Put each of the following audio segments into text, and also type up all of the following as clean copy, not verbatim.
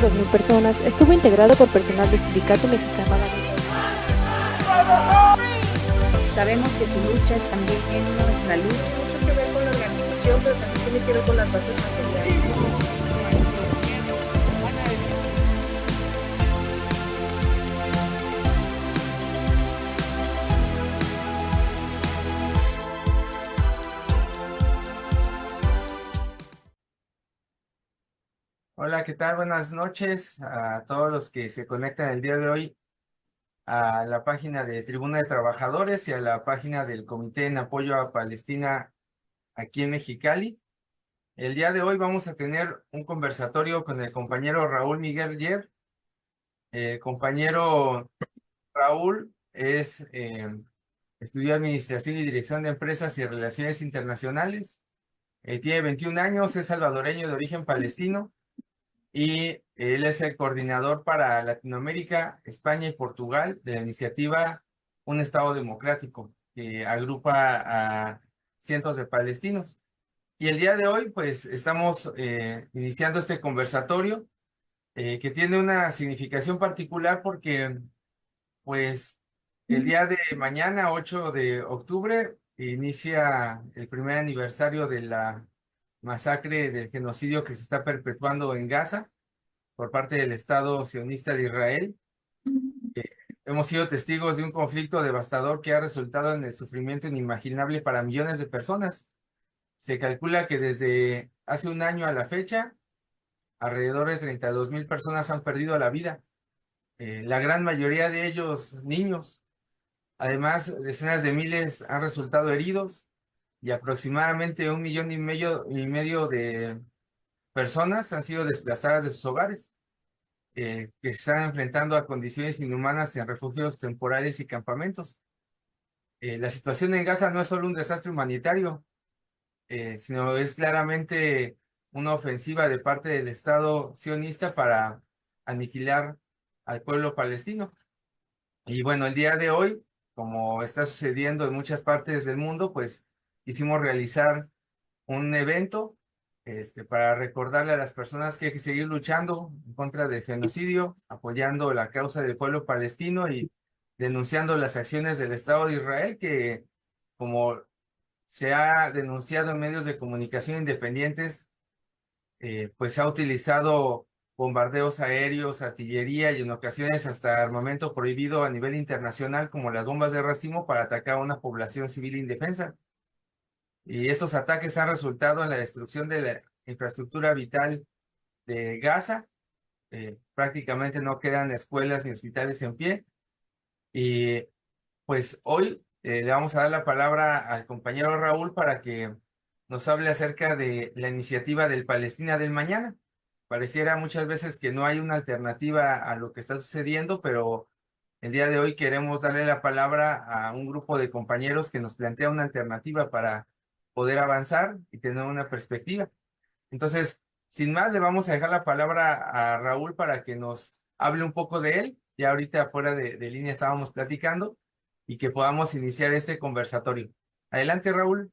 de 2.000 personas, estuvo integrado por personal del Sindicato Mexicano de Sabemos que su lucha es también nuestra lucha, mucho que ver con la organización, pero también tiene que ver con las bases materiales. Hola, ¿qué tal? Buenas noches a todos los que se conectan el día de hoy a la página de Tribuna de Trabajadores y a la página del Comité en Apoyo a Palestina aquí en Mexicali. El día de hoy vamos a tener un conversatorio con el compañero Raúl Miguel Yer. Compañero Raúl estudió Administración y Dirección de Empresas y Relaciones Internacionales. Tiene 21 años, es salvadoreño de origen palestino. Y él es el coordinador para Latinoamérica, España y Portugal de la iniciativa Un Estado Democrático, que agrupa a cientos de palestinos. Y el día de hoy, pues, estamos iniciando este conversatorio que tiene una significación particular porque, pues, el día de mañana, 8 de octubre, inicia el primer aniversario de la masacre del genocidio que se está perpetuando en Gaza por parte del Estado sionista de Israel. Eh, Hemos sido testigos de un conflicto devastador que ha resultado en el sufrimiento inimaginable para millones de personas. Se calcula que desde hace un año a la fecha, alrededor de 32.000 personas han perdido la vida, la gran mayoría de ellos niños. Además, decenas de miles han resultado heridos y aproximadamente 1,5 millones de personas han sido desplazadas de sus hogares. Que se están enfrentando a condiciones inhumanas en refugios temporales y campamentos. La situación en Gaza no es solo un desastre humanitario, sino es claramente una ofensiva de parte del Estado sionista para aniquilar al pueblo palestino. Y bueno, el día de hoy, como está sucediendo en muchas partes del mundo, pues quisimos realizar un evento para recordarle a las personas que hay que seguir luchando en contra del genocidio, apoyando la causa del pueblo palestino y denunciando las acciones del Estado de Israel, que, como se ha denunciado en medios de comunicación independientes, pues ha utilizado bombardeos aéreos, artillería y en ocasiones hasta armamento prohibido a nivel internacional, como las bombas de racimo, para atacar a una población civil indefensa. Y estos ataques han resultado en la destrucción de la infraestructura vital de Gaza. Prácticamente no quedan escuelas ni hospitales en pie. Y pues hoy le vamos a dar la palabra al compañero Raúl para que nos hable acerca de la iniciativa del Palestina del Mañana. Pareciera muchas veces que no hay una alternativa a lo que está sucediendo, pero el día de hoy queremos darle la palabra a un grupo de compañeros que nos plantea una alternativa para poder avanzar y tener una perspectiva. Entonces, sin más, le vamos a dejar la palabra a Raúl para que nos hable un poco de él. Ya ahorita fuera de línea estábamos platicando y que podamos iniciar este conversatorio. Adelante, Raúl.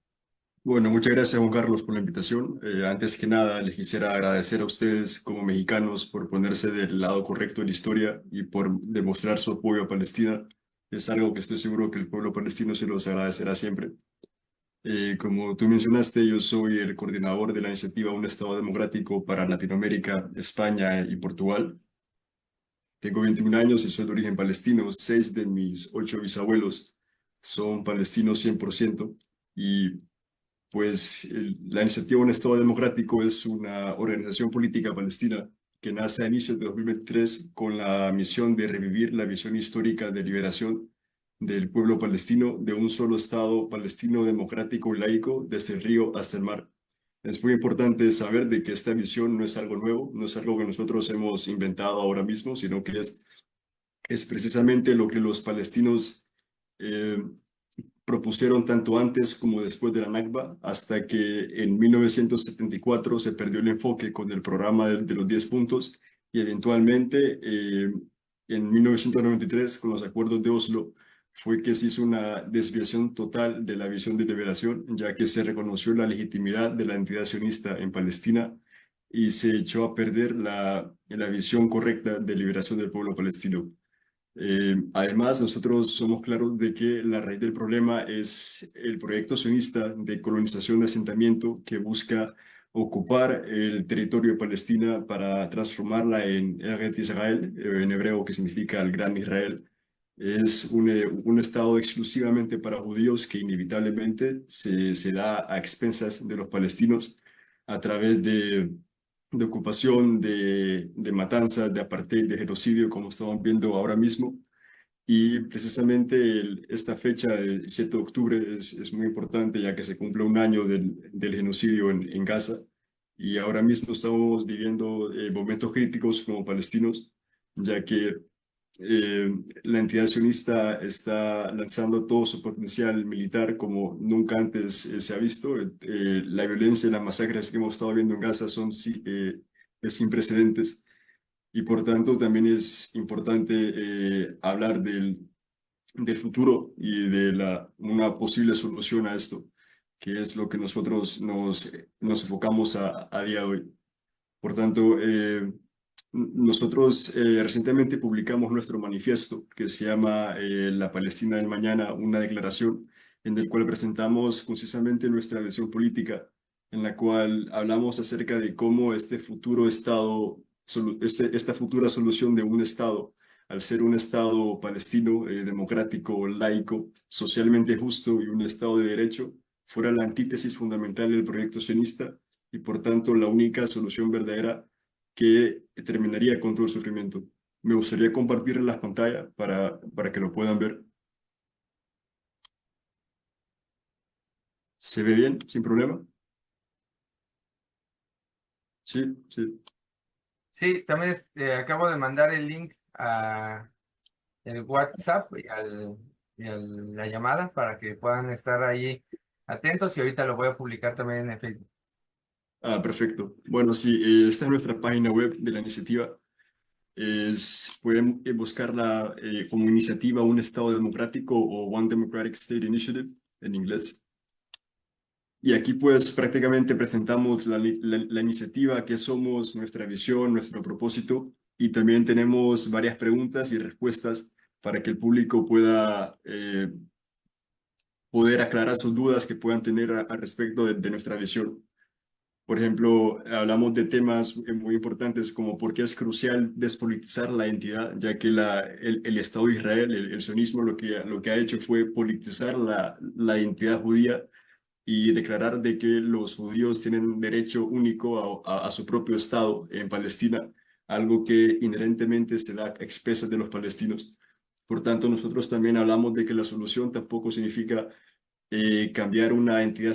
Bueno, muchas gracias Juan Carlos por la invitación. Antes que nada, les quisiera agradecer a ustedes como mexicanos por ponerse del lado correcto de la historia y por demostrar su apoyo a Palestina. Es algo que estoy seguro que el pueblo palestino se los agradecerá siempre. Como tú mencionaste, yo soy el coordinador de la iniciativa Un Estado Democrático para Latinoamérica, España y Portugal. Tengo 21 años y soy de origen palestino. 6 de mis 8 bisabuelos son palestinos 100%. Y pues la iniciativa Un Estado Democrático es una organización política palestina que nace a inicios de 2023 con la misión de revivir la visión histórica de liberación del pueblo palestino de un solo Estado palestino democrático y laico desde el río hasta el mar. Es muy importante saber de que esta visión no es algo nuevo, no es algo que nosotros hemos inventado ahora mismo, sino que es precisamente lo que los palestinos propusieron tanto antes como después de la Nakba, hasta que en 1974 se perdió el enfoque con el programa de los 10 puntos y eventualmente en 1993 con los acuerdos de Oslo fue que se hizo una desviación total de la visión de liberación, ya que se reconoció la legitimidad de la entidad sionista en Palestina y se echó a perder la visión correcta de liberación del pueblo palestino. Además, nosotros somos claros de que la raíz del problema es el proyecto sionista de colonización de asentamiento que busca ocupar el territorio de Palestina para transformarla en Eretz Israel, en hebreo que significa el Gran Israel. Es un estado exclusivamente para judíos que inevitablemente se da a expensas de los palestinos a través de ocupación, de matanzas, de apartheid, de genocidio, como estamos viendo ahora mismo. Y precisamente esta fecha, el 7 de octubre, es muy importante ya que se cumple un año del genocidio en Gaza. Y ahora mismo estamos viviendo momentos críticos como palestinos, ya que la entidad sionista está lanzando todo su potencial militar como nunca antes se ha visto. La violencia y las masacres que hemos estado viendo en Gaza son es sin precedentes y por tanto también es importante hablar del futuro y de una posible solución a esto, que es lo que nosotros nos enfocamos a día de hoy. Por tanto, nosotros recientemente publicamos nuestro manifiesto que se llama La Palestina del Mañana, una declaración en el cual presentamos concisamente nuestra visión política, en la cual hablamos acerca de cómo este futuro Estado, esta futura solución de un Estado, al ser un Estado palestino, democrático, laico, socialmente justo y un Estado de derecho, fuera la antítesis fundamental del proyecto sionista y por tanto la única solución verdadera que terminaría con todo el sufrimiento. Me gustaría compartir las pantallas para que lo puedan ver. ¿Se ve bien? ¿Sin problema? Sí, sí. Sí, también acabo de mandar el link a el WhatsApp y a la llamada para que puedan estar ahí atentos y ahorita lo voy a publicar también en el Facebook. Ah, perfecto. Bueno, sí, esta es nuestra página web de la iniciativa. Pueden buscarla como iniciativa Un Estado Democrático o One Democratic State Initiative en inglés. Y aquí pues prácticamente presentamos la iniciativa, qué somos, nuestra visión, nuestro propósito y también tenemos varias preguntas y respuestas para que el público pueda poder aclarar sus dudas que puedan tener al respecto de nuestra visión. Por ejemplo, hablamos de temas muy importantes como por qué es crucial despolitizar la entidad, ya que el Estado de Israel, el sionismo, lo que ha hecho fue politizar la identidad judía y declarar de que los judíos tienen derecho único a su propio Estado en Palestina, algo que inherentemente se da a expensas de los palestinos. Por tanto, nosotros también hablamos de que la solución tampoco significa cambiar una entidad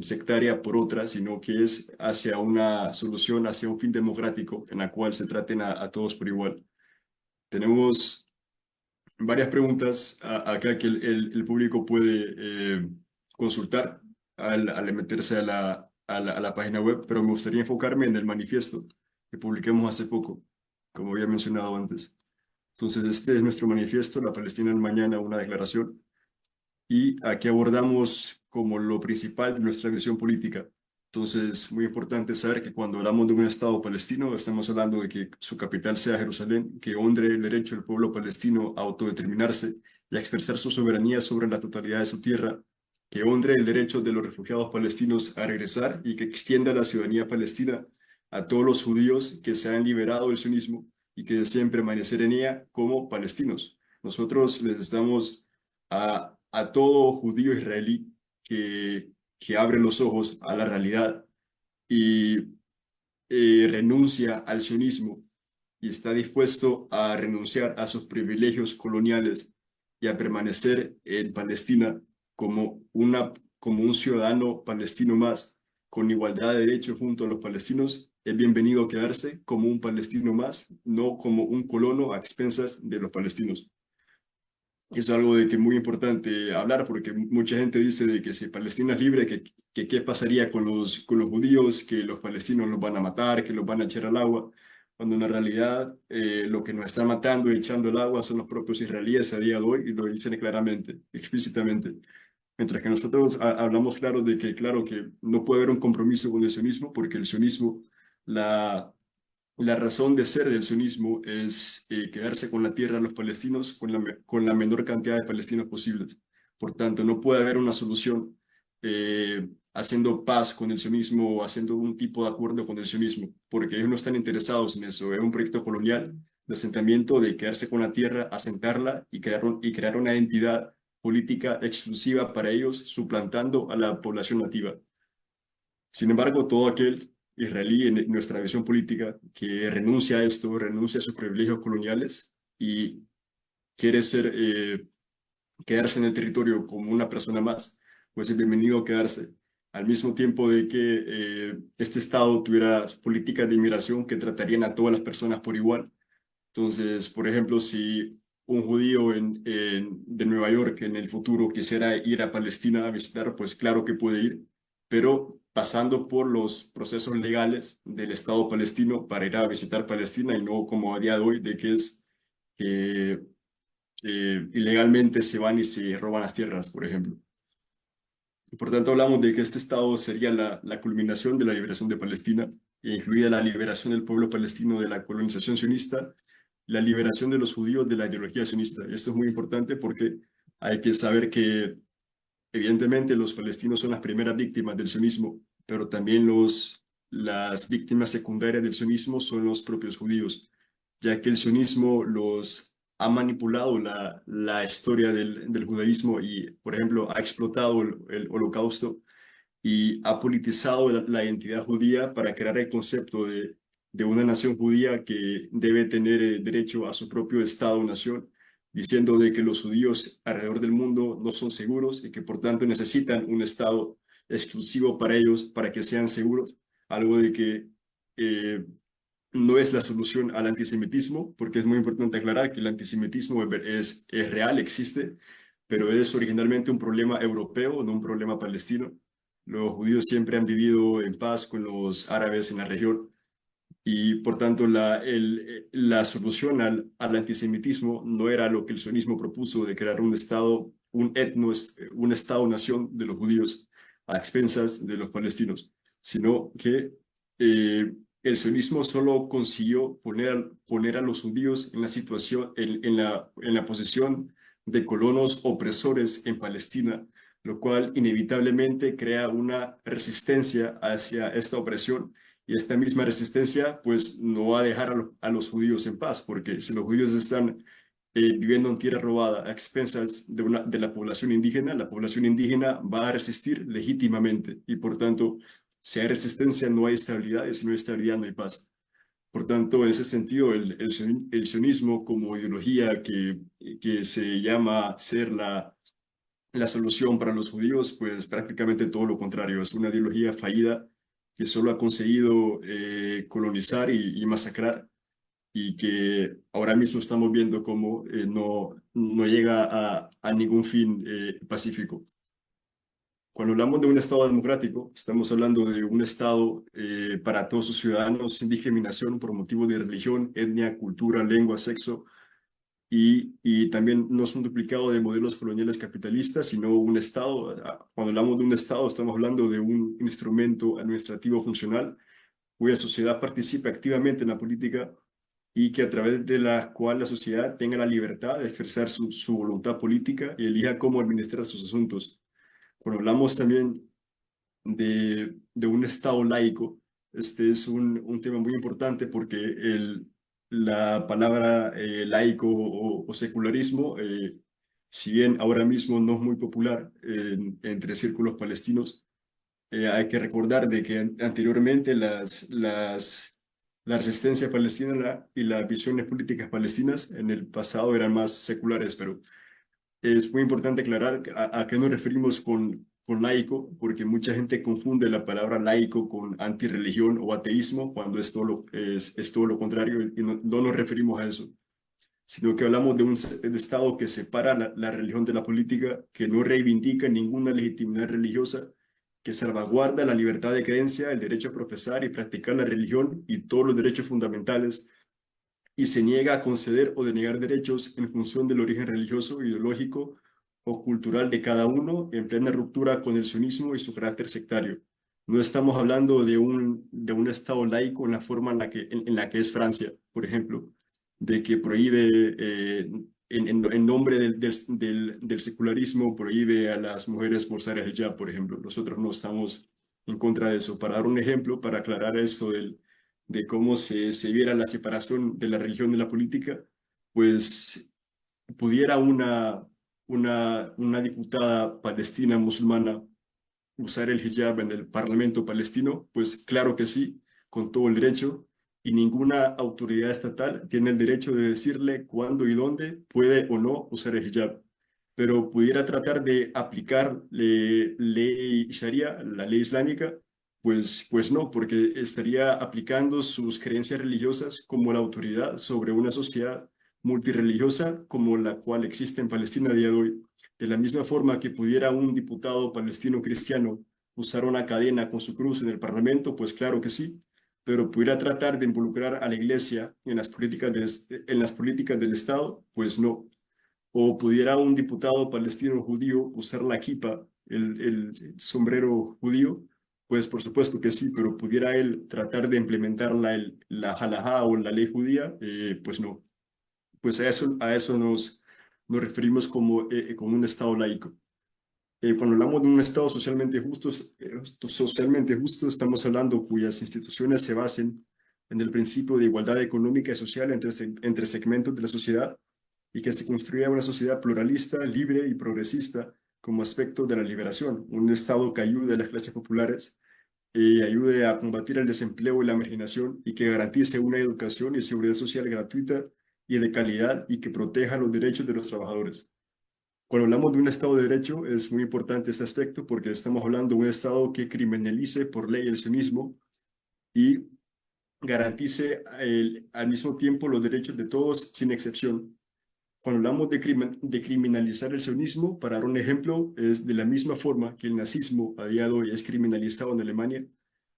sectaria por otra, sino que es hacia una solución, hacia un fin democrático en la cual se traten a todos por igual. Tenemos varias preguntas acá que el público puede consultar al meterse a la página web, pero me gustaría enfocarme en el manifiesto que publicamos hace poco, como había mencionado antes. Entonces, este es nuestro manifiesto, La Palestina del Mañana, una declaración, y aquí abordamos como lo principal nuestra visión política. Entonces, muy importante saber que cuando hablamos de un Estado palestino, estamos hablando de que su capital sea Jerusalén, que honre el derecho del pueblo palestino a autodeterminarse y a expresar su soberanía sobre la totalidad de su tierra, que honre el derecho de los refugiados palestinos a regresar y que extienda la ciudadanía palestina a todos los judíos que se han liberado del sionismo y que deseen permanecer en ella como palestinos. Nosotros les estamos a todo judío israelí que abre los ojos a la realidad y renuncia al sionismo y está dispuesto a renunciar a sus privilegios coloniales y a permanecer en Palestina como un ciudadano palestino más, con igualdad de derechos junto a los palestinos, es bienvenido a quedarse como un palestino más, no como un colono a expensas de los palestinos. Es algo de que muy importante hablar porque mucha gente dice de que si Palestina es libre, que qué pasaría con los judíos, que los palestinos los van a matar, que los van a echar al agua, cuando en la realidad lo que nos está matando y echando al agua son los propios israelíes a día de hoy y lo dicen claramente, explícitamente. Mientras que nosotros hablamos claro de que, claro, que no puede haber un compromiso con el sionismo, porque el sionismo, la, la razón de ser del sionismo es quedarse con la tierra de los palestinos con la menor cantidad de palestinos posibles. Por tanto, no puede haber una solución haciendo paz con el sionismo o haciendo un tipo de acuerdo con el sionismo, porque ellos no están interesados en eso. Es un proyecto colonial de asentamiento, de quedarse con la tierra, asentarla y crear una entidad política exclusiva para ellos, suplantando a la población nativa. Sin embargo, todo aquel israelí en nuestra visión política que renuncia a esto, renuncia a sus privilegios coloniales y quiere quedarse en el territorio como una persona más, pues es bienvenido a quedarse. Al mismo tiempo de que este Estado tuviera políticas de inmigración que tratarían a todas las personas por igual. Entonces, por ejemplo, si un judío de Nueva York en el futuro quisiera ir a Palestina a visitar, pues claro que puede ir, pero pasando por los procesos legales del Estado palestino para ir a visitar Palestina y no como a día de hoy, de que es que ilegalmente se van y se roban las tierras, por ejemplo. Y por tanto, hablamos de que este Estado sería la culminación de la liberación de Palestina, incluida la liberación del pueblo palestino de la colonización sionista, la liberación de los judíos de la ideología sionista. Y esto es muy importante porque hay que saber que, evidentemente, los palestinos son las primeras víctimas del sionismo, pero también las víctimas secundarias del sionismo son los propios judíos, ya que el sionismo los ha manipulado la historia del judaísmo y, por ejemplo, ha explotado el holocausto y ha politizado la identidad judía para crear el concepto de una nación judía que debe tener derecho a su propio Estado-nación, diciendo de que los judíos alrededor del mundo no son seguros y que por tanto necesitan un Estado exclusivo para ellos, para que sean seguros, algo de que eh, no es la solución al antisemitismo, porque es muy importante aclarar que el antisemitismo es real, existe, pero es originalmente un problema europeo, no un problema palestino. Los judíos siempre han vivido en paz con los árabes en la región y por tanto la solución al antisemitismo no era lo que el sionismo propuso de crear un estado, un estado-nación de los judíos a expensas de los palestinos, sino que el sionismo solo consiguió poner a los judíos en la situación, en la posición de colonos opresores en Palestina, lo cual inevitablemente crea una resistencia hacia esta opresión y esta misma resistencia pues no va a dejar a los judíos en paz, porque si los judíos están viviendo en tierra robada a expensas de la población indígena, la población indígena va a resistir legítimamente y por tanto, si hay resistencia no hay estabilidad y si no hay estabilidad no hay paz. Por tanto, en ese sentido, el sionismo como ideología que se llama ser la solución para los judíos, pues prácticamente todo lo contrario, es una ideología fallida que solo ha conseguido colonizar y masacrar y que ahora mismo estamos viendo cómo no llega a ningún fin pacífico. Cuando hablamos de un Estado democrático, estamos hablando de un Estado para todos sus ciudadanos sin discriminación por motivos de religión, etnia, cultura, lengua, sexo, y también no es un duplicado de modelos coloniales capitalistas, sino un Estado. Cuando hablamos de un Estado, estamos hablando de un instrumento administrativo funcional cuya sociedad participe activamente en la política y que a través de la cual la sociedad tenga la libertad de expresar su voluntad política y elija cómo administrar sus asuntos. Cuando hablamos también de un Estado laico, este es un tema muy importante porque la palabra laico o secularismo, si bien ahora mismo no es muy popular entre círculos palestinos, hay que recordar de que anteriormente la resistencia palestina y las visiones políticas palestinas en el pasado eran más seculares, pero es muy importante aclarar a qué nos referimos con laico, porque mucha gente confunde la palabra laico con antirreligión o ateísmo, cuando es todo lo contrario y no nos referimos a eso, sino que hablamos de un Estado que separa la religión de la política, que no reivindica ninguna legitimidad religiosa, que salvaguarda la libertad de creencia, el derecho a profesar y practicar la religión y todos los derechos fundamentales, y se niega a conceder o denegar derechos en función del origen religioso, ideológico o cultural de cada uno en plena ruptura con el sionismo y su carácter sectario. No estamos hablando de un Estado laico en la forma en la que es Francia, por ejemplo, de que prohíbe, en nombre del secularismo, prohíbe a las mujeres usar el hijab, por ejemplo. Nosotros no estamos en contra de eso. Para dar un ejemplo, para aclarar esto de cómo se viera la separación de la religión de la política, pues pudiera una diputada palestina musulmana usar el hijab en el Parlamento palestino, pues claro que sí, con todo el derecho, y ninguna autoridad estatal tiene el derecho de decirle cuándo y dónde puede o no usar el hijab. Pero pudiera tratar de aplicar ley sharia, la ley islámica, pues no, porque estaría aplicando sus creencias religiosas como la autoridad sobre una sociedad multirreligiosa como la cual existe en Palestina a día de hoy. De la misma forma que pudiera un diputado palestino cristiano usar una cadena con su cruz en el Parlamento, pues claro que sí, pero pudiera tratar de involucrar a la Iglesia en las políticas del Estado, pues no. O pudiera un diputado palestino judío usar la kipa, el sombrero judío, pues por supuesto que sí, pero pudiera él tratar de implementar la halajá o la ley judía, pues no. Pues a eso nos referimos como un Estado laico. Cuando hablamos de un Estado socialmente justo, estamos hablando cuyas instituciones se basen en el principio de igualdad económica y social entre segmentos de la sociedad y que se construya una sociedad pluralista, libre y progresista como aspecto de la liberación. Un Estado que ayude a las clases populares y ayude a combatir el desempleo y la marginación y que garantice una educación y seguridad social gratuita y de calidad y que proteja los derechos de los trabajadores. Cuando hablamos de un Estado de Derecho, es muy importante este aspecto porque estamos hablando de un Estado que criminalice por ley el sionismo y garantice al mismo tiempo los derechos de todos sin excepción. Cuando hablamos de criminalizar el sionismo, para dar un ejemplo, es de la misma forma que el nazismo a día de hoy es criminalizado en Alemania,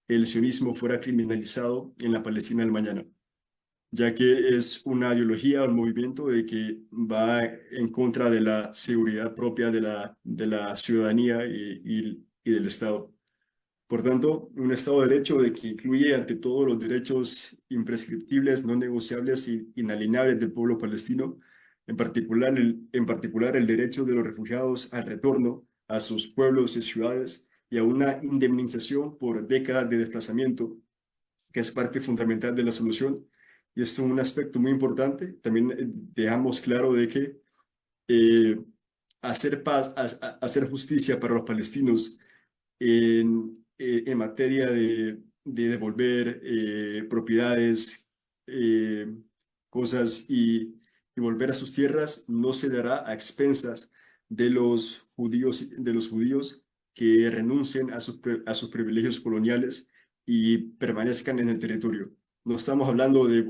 el sionismo fuera criminalizado en la Palestina del mañana, ya que es una ideología, un movimiento de que va en contra de la seguridad propia de la ciudadanía y del Estado. Por tanto, un Estado de Derecho de que incluye ante todo los derechos imprescriptibles, no negociables e inalienables del pueblo palestino, en particular el derecho de los refugiados al retorno a sus pueblos y ciudades y a una indemnización por décadas de desplazamiento, que es parte fundamental de la solución. Y esto es un aspecto muy importante. También dejamos claro de que eh, hacer paz, hacer justicia para los palestinos en materia de devolver propiedades, cosas y volver a sus tierras, no se dará a expensas de los judíos que renuncien a sus privilegios coloniales y permanezcan en el territorio. No estamos hablando de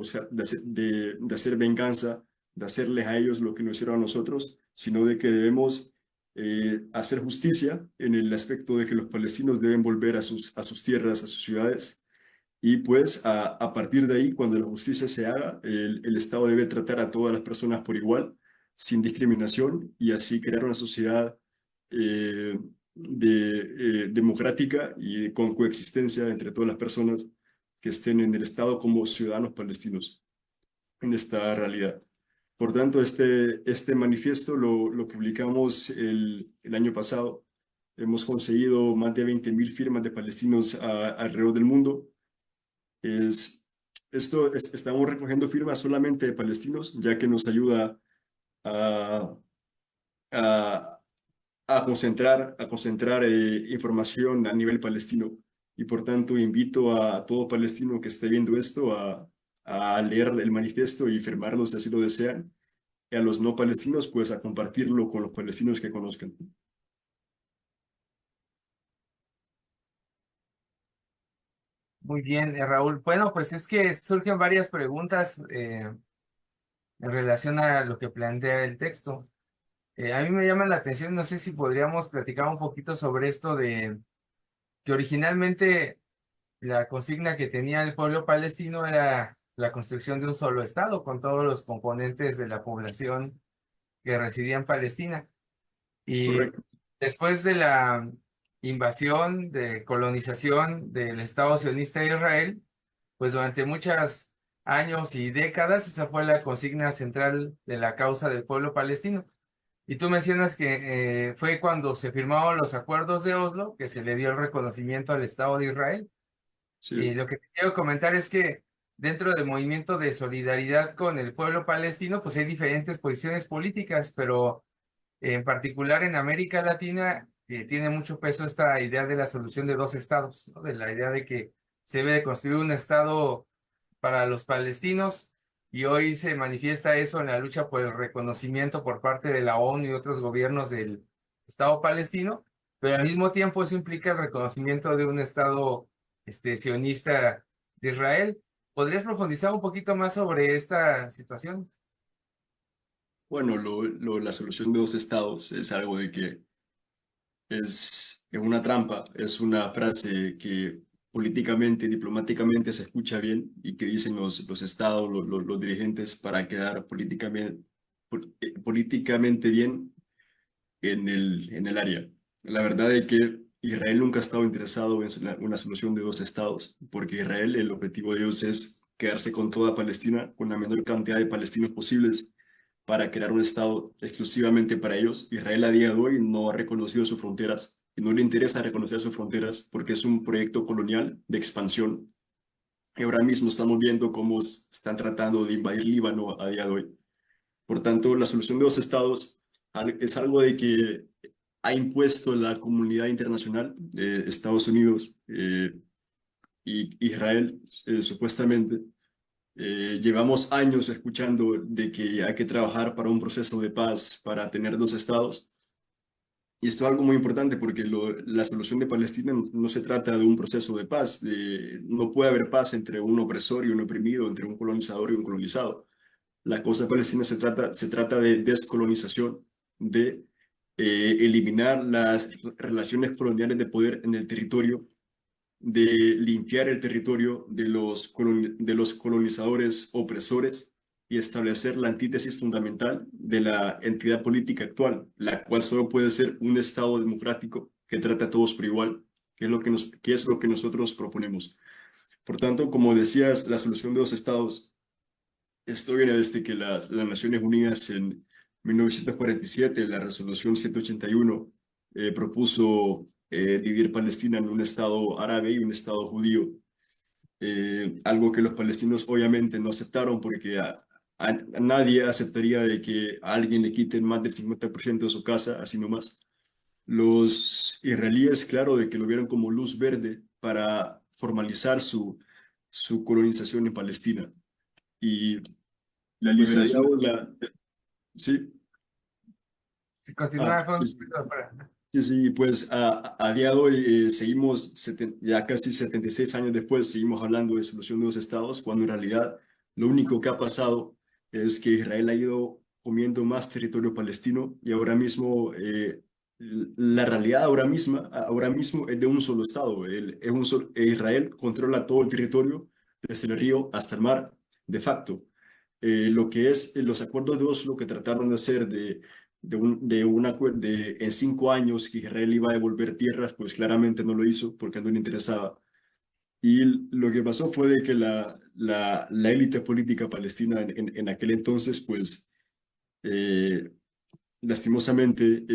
hacer venganza, de hacerles a ellos lo que nos hicieron a nosotros, sino de que debemos hacer justicia en el aspecto de que los palestinos deben volver a sus tierras, a sus ciudades, y pues a partir de ahí, cuando la justicia se haga, el Estado debe tratar a todas las personas por igual, sin discriminación, y así crear una sociedad democrática y con coexistencia entre todas las personas que estén en el Estado como ciudadanos palestinos en esta realidad. Por tanto, este manifiesto lo publicamos el año pasado. Hemos conseguido más de 20.000 firmas de palestinos alrededor del mundo. Estamos recogiendo firmas solamente de palestinos, ya que nos ayuda a, a, a concentrar información a nivel palestino. Y por tanto, invito a todo palestino que esté viendo esto a leer el manifiesto y firmarlo si así lo desean. Y a los no palestinos, pues a compartirlo con los palestinos que conozcan. Muy bien, Raúl. Bueno, pues es que surgen varias preguntas en relación a lo que plantea el texto. A mí me llama la atención, no sé si podríamos platicar un poquito sobre esto de que originalmente la consigna que tenía el pueblo palestino era la construcción de un solo estado con todos los componentes de la población que residía en Palestina. Y Correcto. después de la invasión, de colonización del Estado sionista de Israel, pues durante muchos años y décadas esa fue la consigna central de la causa del pueblo palestino. Y tú mencionas que fue cuando se firmaron los acuerdos de Oslo que se le dio el reconocimiento al Estado de Israel. Y Sí. lo que te quiero comentar es que dentro del movimiento de solidaridad con el pueblo palestino, pues hay diferentes posiciones políticas, pero en particular en América Latina tiene mucho peso esta idea de la solución de dos estados, ¿no? De la idea de que se debe de construir un estado para los palestinos y hoy se manifiesta eso en la lucha por el reconocimiento por parte de la ONU y otros gobiernos del Estado palestino, pero al mismo tiempo eso implica el reconocimiento de un estado sionista de Israel. ¿Podrías profundizar un poquito más sobre esta situación? Bueno, la solución de dos estados es algo de que es una trampa, es una frase que políticamente, diplomáticamente se escucha bien y que dicen los estados, los dirigentes para quedar políticamente bien en el área. La verdad es que Israel nunca ha estado interesado en una solución de dos estados, porque Israel, el objetivo de ellos es quedarse con toda Palestina, con la menor cantidad de palestinos posibles, para crear un estado exclusivamente para ellos. Israel a día de hoy no ha reconocido sus fronteras y no le interesa reconocer sus fronteras porque es un proyecto colonial de expansión. Y ahora mismo estamos viendo cómo están tratando de invadir Líbano a día de hoy. Por tanto, la solución de dos estados es algo de que ha impuesto la comunidad internacional de Estados Unidos y Israel, supuestamente. Llevamos años escuchando de que hay que trabajar para un proceso de paz, para tener dos estados. Y esto es algo muy importante porque la solución de Palestina no se trata de un proceso de paz. No puede haber paz entre un opresor y un oprimido, entre un colonizador y un colonizado. La causa palestina se trata de descolonización, de eliminar las relaciones coloniales de poder en el territorio, de limpiar el territorio de los colonizadores opresores y establecer la antítesis fundamental de la entidad política actual, la cual solo puede ser un Estado democrático que trata a todos por igual, que es lo que nosotros proponemos. Por tanto, como decías, la solución de dos estados, esto viene desde que las Naciones Unidas en 1947, la resolución 181, propuso dividir Palestina en un Estado árabe y un Estado judío. Algo que los palestinos obviamente no aceptaron porque a nadie aceptaría de que a alguien le quiten más del 50% de su casa, así nomás. Los israelíes, claro, de que lo vieron como luz verde para formalizar su colonización en Palestina. Y La pues ahí liberación. sí, Si continúa, ah, fue un sí, poquito para... sí, sí, pues a día de hoy seguimos, ya casi 76 años después, seguimos hablando de solución de dos estados, cuando en realidad lo único que ha pasado es que Israel ha ido comiendo más territorio palestino y ahora mismo la realidad ahora mismo es de un solo estado. Israel controla todo el territorio, desde el río hasta el mar, de facto. Lo que es los acuerdos de Oslo que trataron de hacer en 5 años que Israel iba a devolver tierras, pues claramente no lo hizo porque no le interesaba. Y lo que pasó fue de que la élite política palestina en aquel entonces, pues lastimosamente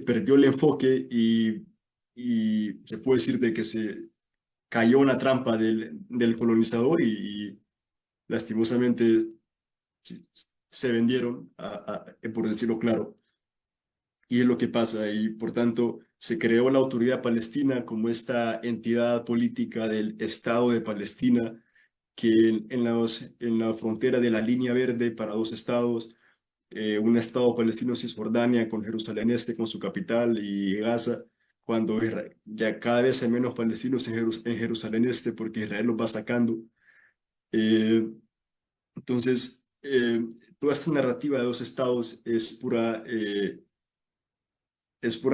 perdió el enfoque y se puede decir de que se cayó en la trampa del colonizador y lastimosamente sí, se vendieron, por decirlo claro, y es lo que pasa, y por tanto se creó la Autoridad Palestina como esta entidad política del Estado de Palestina, que en la frontera de la línea verde para dos estados, un estado palestino Cisjordania con Jerusalén Este con su capital y Gaza, cuando ya cada vez hay menos palestinos en Jerusalén Este porque Israel los va sacando. Eh, entonces, toda esta narrativa de dos estados es pura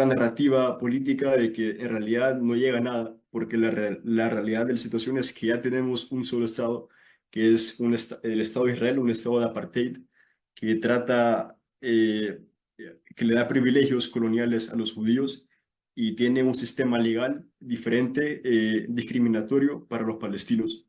narrativa política de que en realidad no llega a nada, porque la realidad de la situación es que ya tenemos un solo estado, que es el Estado de Israel, un estado de apartheid, que trata eh, que le da privilegios coloniales a los judíos y tiene un sistema legal diferente, discriminatorio para los palestinos.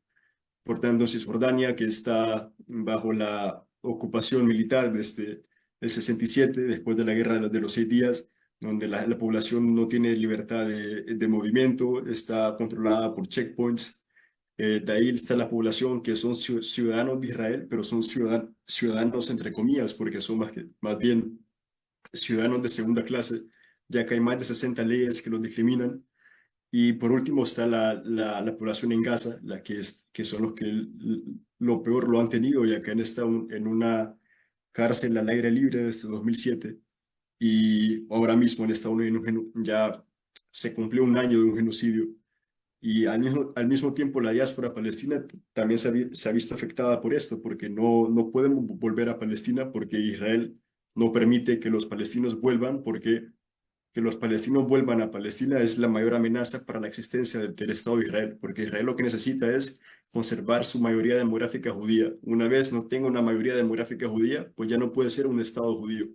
Por tanto, Cisjordania, que está bajo la ocupación militar desde el 67, después de la guerra de los 6 días, donde la población no tiene libertad de movimiento, está controlada por checkpoints. De ahí está la población que son ciudadanos de Israel, pero son ciudadanos entre comillas, porque son más bien ciudadanos de segunda clase, ya que hay más de 60 leyes que los discriminan. Y por último está la población en Gaza, que son los que lo peor lo han tenido, ya que han estado en una cárcel al aire libre desde 2007 y ahora mismo han estado ya se cumplió un año de un genocidio. Y al mismo tiempo la diáspora palestina también se ha visto afectada por esto, porque no pueden volver a Palestina porque Israel no permite que los palestinos vuelvan, porque que los palestinos vuelvan a Palestina es la mayor amenaza para la existencia del Estado de Israel, porque Israel lo que necesita es conservar su mayoría demográfica judía. Una vez no tenga una mayoría demográfica judía, pues ya no puede ser un Estado judío.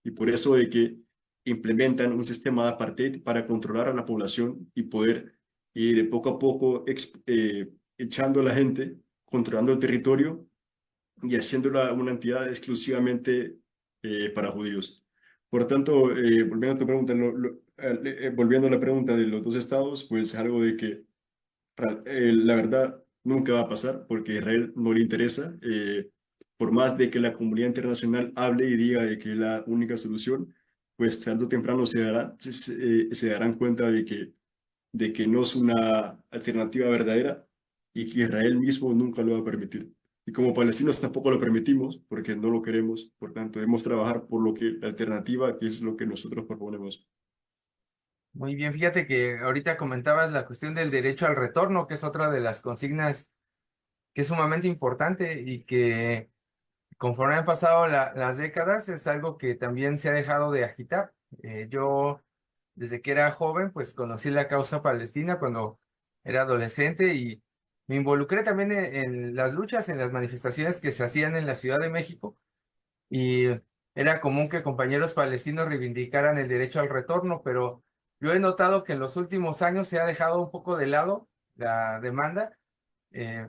Y por eso de que implementan un sistema de apartheid para controlar a la población y poder ir poco a poco echando a la gente, controlando el territorio y haciéndola una entidad exclusivamente para judíos. Por tanto, volviendo a tu pregunta, volviendo a la pregunta de los dos estados, pues algo de que la verdad nunca va a pasar porque a Israel no le interesa, por más de que la comunidad internacional hable y diga de que es la única solución, pues tarde o temprano se darán cuenta de que no es una alternativa verdadera y que Israel mismo nunca lo va a permitir. Y como palestinos tampoco lo permitimos porque no lo queremos, por tanto debemos trabajar por lo que la alternativa, que es lo que nosotros proponemos. Muy bien, fíjate que ahorita comentabas la cuestión del derecho al retorno, que es otra de las consignas que es sumamente importante y que conforme han pasado las décadas es algo que también se ha dejado de agitar. Yo, desde que era joven, pues conocí la causa palestina cuando era adolescente y me involucré también en las luchas, en las manifestaciones que se hacían en la Ciudad de México y era común que compañeros palestinos reivindicaran el derecho al retorno, pero yo he notado que en los últimos años se ha dejado un poco de lado la demanda. eh,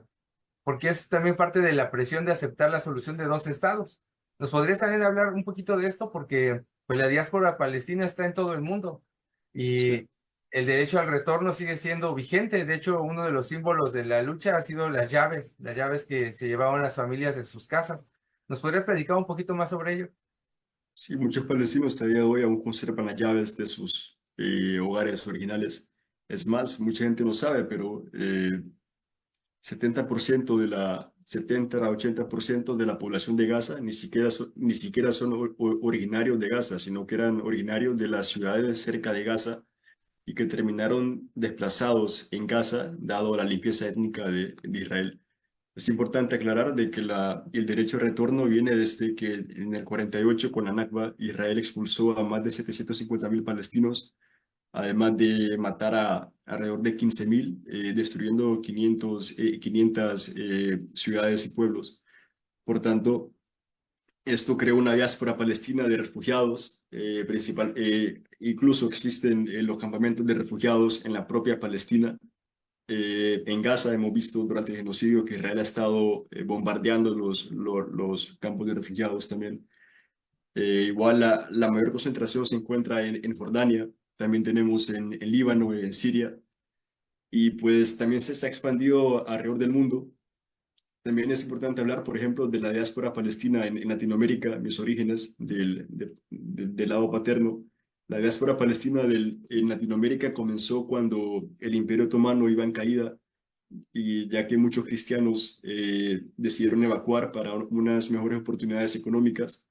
Porque es también parte de la presión de aceptar la solución de dos estados. ¿Nos podrías también hablar un poquito de esto? Porque pues, la diáspora palestina está en todo el mundo Sí. y el derecho al retorno sigue siendo vigente. De hecho, uno de los símbolos de la lucha ha sido las llaves que se llevaban las familias de sus casas. ¿Nos podrías platicar un poquito más sobre ello? Sí, muchos palestinos a día de hoy aún conservan las llaves de sus hogares originales. Es más, mucha gente no sabe, pero 70% 70 a 80% de la población de Gaza ni siquiera son originarios de Gaza, sino que eran originarios de las ciudades cerca de Gaza y que terminaron desplazados en Gaza, dado la limpieza étnica de Israel. Es importante aclarar de que el derecho de retorno viene desde que en el 48, con la Nakba, Israel expulsó a más de 750.000 palestinos, además de matar a alrededor de 15.000, destruyendo 500 ciudades y pueblos. Por tanto, esto creó una diáspora palestina de refugiados, incluso existen los campamentos de refugiados en la propia Palestina. En Gaza hemos visto durante el genocidio que Israel ha estado bombardeando los campos de refugiados también. Igual la mayor concentración se encuentra en Jordania, también tenemos en Líbano, en Siria, y pues también se ha expandido alrededor del mundo. También es importante hablar, por ejemplo, de la diáspora palestina en Latinoamérica, mis orígenes del lado paterno. La diáspora palestina en Latinoamérica comenzó cuando el Imperio Otomano iba en caída y ya que muchos cristianos decidieron evacuar para unas mejores oportunidades económicas,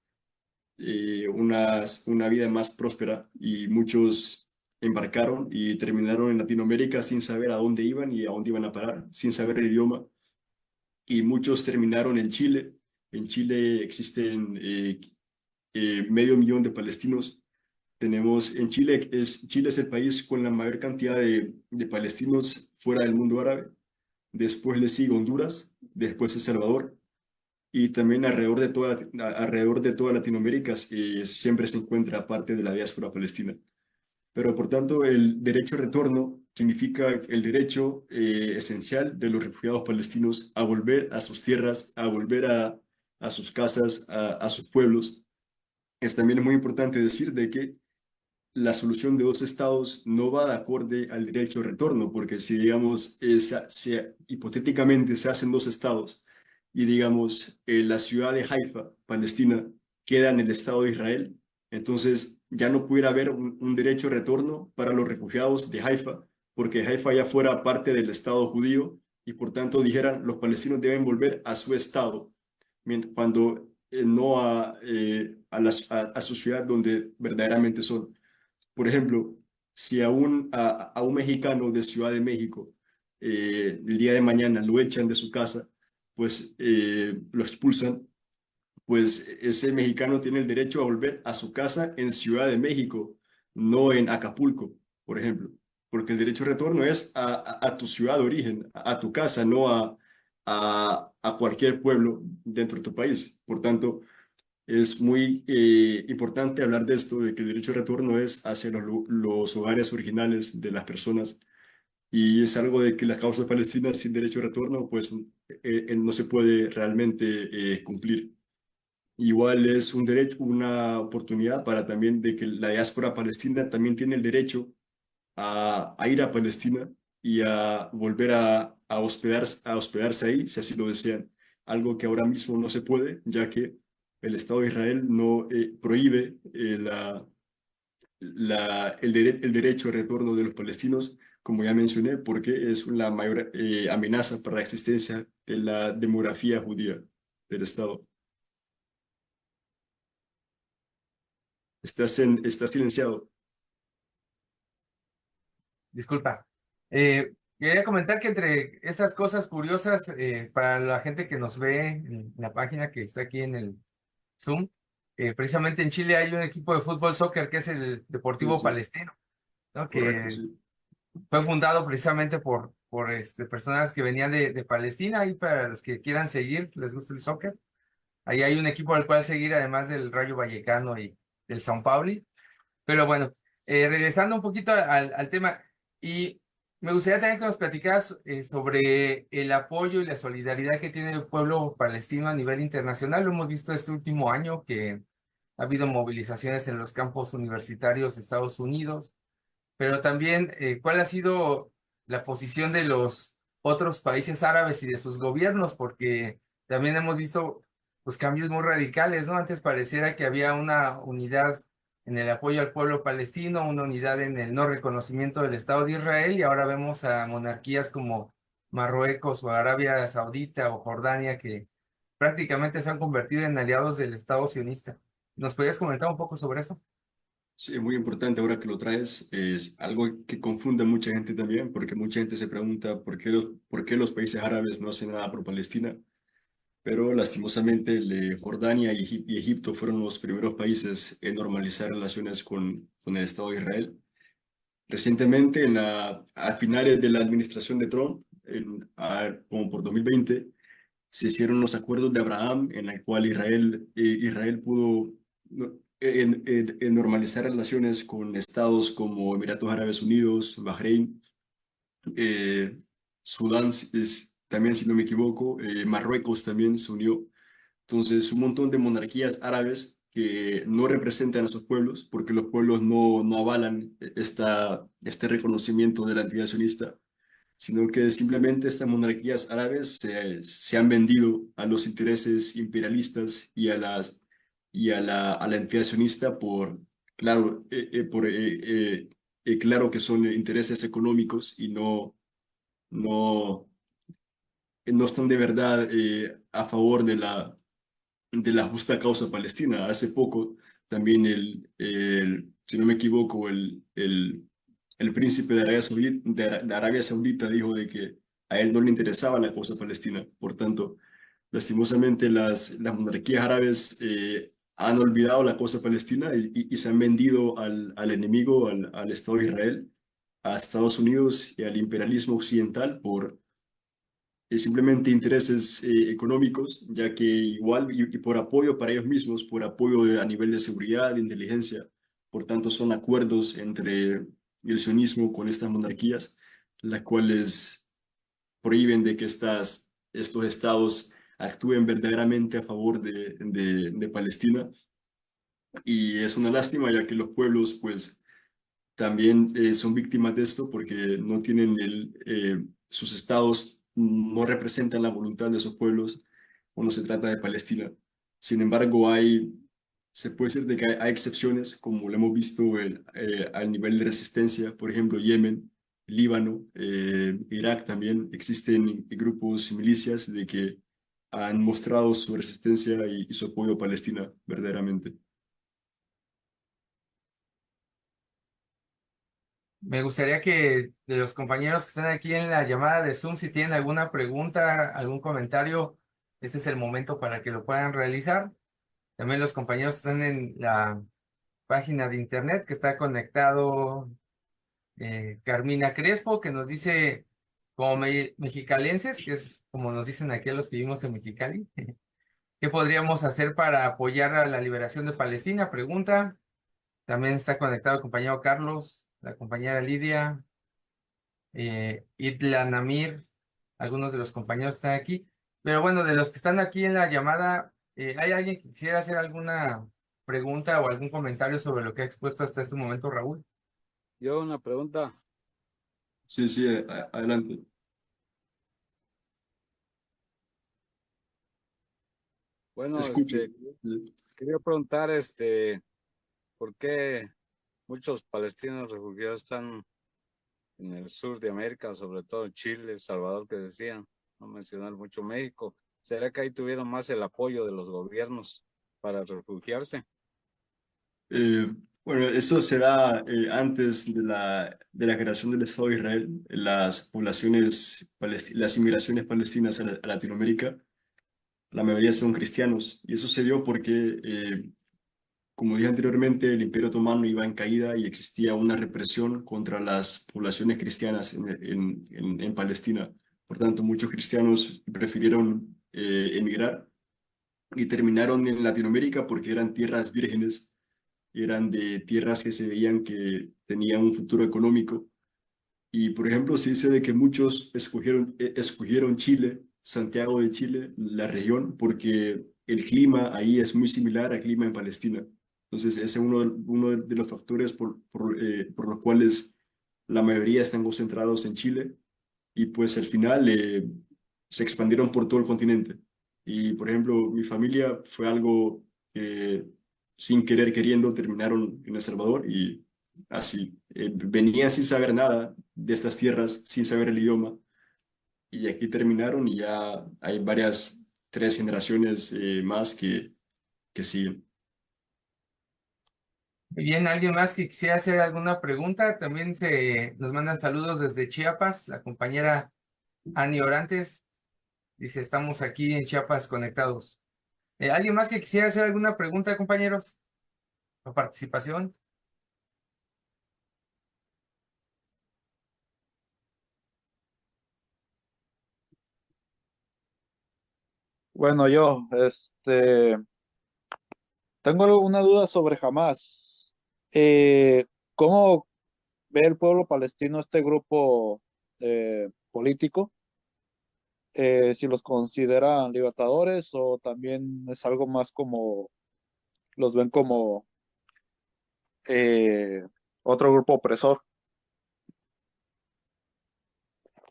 una vida más próspera y muchos embarcaron y terminaron en Latinoamérica sin saber a dónde iban y a dónde iban a parar, sin saber el idioma y muchos terminaron en Chile. En Chile existen 500.000 de palestinos. Tenemos en Chile, Chile es el país con la mayor cantidad de palestinos fuera del mundo árabe. Después le sigue Honduras, después El Salvador. y también alrededor de toda Latinoamérica siempre se encuentra parte de la diáspora palestina. Pero por tanto, el derecho de retorno significa el derecho esencial de los refugiados palestinos a volver a sus tierras, a volver a sus casas, a sus pueblos. Es también muy importante decir de que la solución de dos estados no va de acorde al derecho de retorno, porque si, digamos, hipotéticamente se hacen dos estados y, digamos, la ciudad de Haifa, Palestina, queda en el Estado de Israel, entonces ya no pudiera haber un derecho de retorno para los refugiados de Haifa, porque Haifa ya fuera parte del Estado judío y por tanto dijeran los palestinos deben volver a su Estado, cuando no a su ciudad donde verdaderamente son. Por ejemplo, si a un mexicano de Ciudad de México el día de mañana lo echan de su casa, pues lo expulsan, pues ese mexicano tiene el derecho a volver a su casa en Ciudad de México, no en Acapulco, por ejemplo, porque el derecho de retorno es a tu ciudad de origen, a tu casa, no a cualquier pueblo dentro de tu país. Por tanto, es muy importante hablar de esto, de que el derecho de retorno es hacia los hogares originales de las personas y es algo de que las causas palestinas sin derecho de retorno pues no se puede realmente cumplir. Igual es un derecho, una oportunidad para también de que la diáspora palestina también tiene el derecho a ir a Palestina y a volver a hospedarse ahí, si así lo desean. Algo que ahora mismo no se puede, ya que el Estado de Israel no prohíbe el derecho de retorno de los palestinos, como ya mencioné, porque es la mayor amenaza para la existencia de la demografía judía del Estado. Estás silenciado. Disculpa. Quería comentar que entre estas cosas curiosas, para la gente que nos ve en la página que está aquí en el Zoom, precisamente en Chile hay un equipo de fútbol soccer que es el Sí, Deportivo sí, Palestino, ¿no? correcto, Que sí. fue fundado precisamente por personas que venían de Palestina, y para los que quieran seguir, les gusta el soccer. Ahí hay un equipo al cual seguir, además del Rayo Vallecano y del São Paulo. Pero bueno, regresando un poquito al tema, y me gustaría también que nos platicaras sobre el apoyo y la solidaridad que tiene el pueblo palestino a nivel internacional. Lo hemos visto este último año que ha habido movilizaciones en los campos universitarios de Estados Unidos, pero también cuál ha sido la posición de los otros países árabes y de sus gobiernos, porque también hemos visto pues cambios muy radicales, ¿no? Antes pareciera que había una unidad en el apoyo al pueblo palestino, una unidad en el no reconocimiento del Estado de Israel, y ahora vemos a monarquías como Marruecos o Arabia Saudita o Jordania que prácticamente se han convertido en aliados del Estado sionista. ¿Nos podrías comentar un poco sobre eso? Sí, muy importante ahora que lo traes. Es algo que confunde a mucha gente también, porque mucha gente se pregunta por qué los países árabes no hacen nada por Palestina. Pero lastimosamente Jordania y Egipto fueron los primeros países en normalizar relaciones con el Estado de Israel. Recientemente, a finales de la administración de Trump, como por 2020, se hicieron los acuerdos de Abraham, en el cual Israel pudo no, normalizar relaciones con estados como Emiratos Árabes Unidos, Bahrein, eh, Sudán, también si no me equivoco, Marruecos también se unió. Entonces, un montón de monarquías árabes que no representan a sus pueblos, porque los pueblos no avalan este reconocimiento de la entidad sionista, sino que simplemente estas monarquías árabes se han vendido a los intereses imperialistas y a la entidad sionista claro, claro que son intereses económicos y no, no están de verdad a favor de la justa causa palestina. Hace poco también si no me equivoco, el príncipe de de Arabia Saudita dijo de que a él no le interesaba la causa palestina. Por tanto, lastimosamente las monarquías árabes han olvidado la causa palestina y se han vendido al enemigo, al Estado de Israel, a Estados Unidos y al imperialismo occidental simplemente intereses económicos, ya que igual y por apoyo para ellos mismos, por apoyo a nivel de seguridad, de inteligencia, por tanto son acuerdos entre el sionismo con estas monarquías, las cuales prohíben de que estos estados actúen verdaderamente a favor de Palestina. Y es una lástima, ya que los pueblos, pues, también son víctimas de esto porque no tienen sus estados no representan la voluntad de esos pueblos cuando se trata de Palestina. Sin embargo, se puede decir de que hay excepciones, como lo hemos visto al nivel de resistencia, por ejemplo, Yemen, Líbano, Irak también, existen grupos y milicias de que han mostrado su resistencia y su apoyo a Palestina verdaderamente. Me gustaría que de los compañeros que están aquí en la llamada de Zoom, si tienen alguna pregunta, algún comentario, este es el momento para que lo puedan realizar. También los compañeros están en la página de internet que está conectado Carmina Crespo, que nos dice como mexicalenses, que es como nos dicen aquí a los que vivimos en Mexicali, ¿qué podríamos hacer para apoyar a la liberación de Palestina? Pregunta. También está conectado el compañero Carlos, la compañera Lidia, Itla Namir, algunos de los compañeros están aquí. Pero bueno, de los que están aquí en la llamada, ¿hay alguien que quisiera hacer alguna pregunta o algún comentario sobre lo que ha expuesto hasta este momento, Raúl? Yo una pregunta. Sí, sí, adelante. Bueno, Escucho. quería preguntar, ¿por qué muchos palestinos refugiados están en el sur de América, sobre todo en Chile, El Salvador, que decían, no mencionar mucho México? ¿Será que ahí tuvieron más el apoyo de los gobiernos para refugiarse? Eh, bueno, eso será antes de la creación del Estado de Israel. Las inmigraciones palestinas a Latinoamérica, la mayoría son cristianos. Y eso se dio porque, como dije anteriormente, el Imperio Otomano iba en caída y existía una represión contra las poblaciones cristianas en Palestina. Por tanto, muchos cristianos prefirieron emigrar y terminaron en Latinoamérica porque eran tierras vírgenes, eran de tierras que se veían que tenían un futuro económico. Y, por ejemplo, se dice de que muchos escogieron Chile, Santiago de Chile, la región, porque el clima ahí es muy similar al clima en Palestina. Entonces, ese es uno de los factores por los cuales la mayoría están concentrados en Chile y pues al final se expandieron por todo el continente. Y por ejemplo, mi familia fue algo que sin querer queriendo terminaron en El Salvador y así, venían sin saber nada de estas tierras, sin saber el idioma y aquí terminaron y ya hay tres generaciones más que siguen. Muy bien, ¿alguien más que quisiera hacer alguna pregunta? También nos mandan saludos desde Chiapas, la compañera Ani Orantes dice, estamos aquí en Chiapas conectados. ¿Alguien más que quisiera hacer alguna pregunta, compañeros? ¿O participación? Bueno, tengo una duda sobre Hamas. ¿Cómo ve el pueblo palestino este grupo político? Si los consideran libertadores o también es algo más como los ven como eh, otro grupo opresor.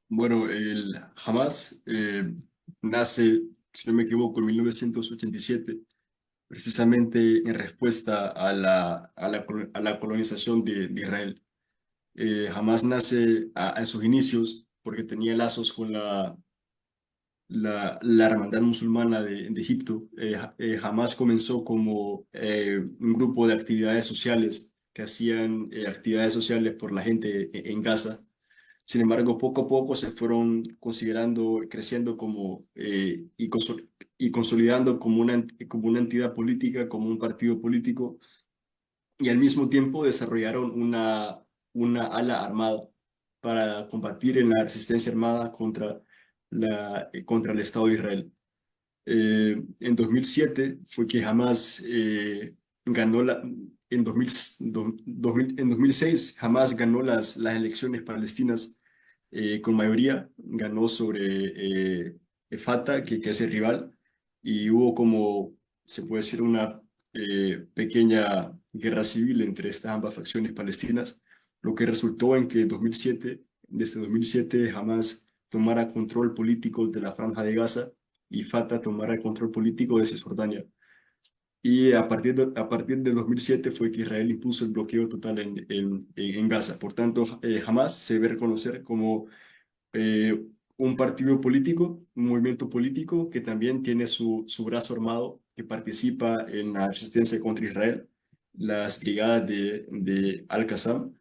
Bueno, el Hamas nace, si no me equivoco, en 1987 precisamente en respuesta a la colonización de Israel. Hamas nace en sus inicios porque tenía lazos con la hermandad musulmana de Egipto. Hamas comenzó como un grupo de actividades sociales que hacían actividades sociales por la gente en Gaza. Sin embargo, poco a poco se fueron considerando, creciendo y consolidando como una entidad política, como un partido político, y al mismo tiempo desarrollaron una ala armada para combatir en la resistencia armada contra contra el Estado de Israel. En 2007 fue que Hamas ganó en 2006 Hamas ganó las elecciones palestinas con mayoría, ganó sobre Fatah, que es el rival, y hubo como, se puede decir, una pequeña guerra civil entre estas ambas facciones palestinas, lo que resultó en que desde 2007 Hamas tomara control político de la Franja de Gaza y Fatah tomara el control político de Cisjordania. Y a partir de 2007 fue que Israel impuso el bloqueo total en Gaza. Por tanto, Hamas se debe reconocer como eh, un partido político, un movimiento político que también tiene su brazo armado, que participa en la resistencia contra Israel, las brigadas de Al-Qassam,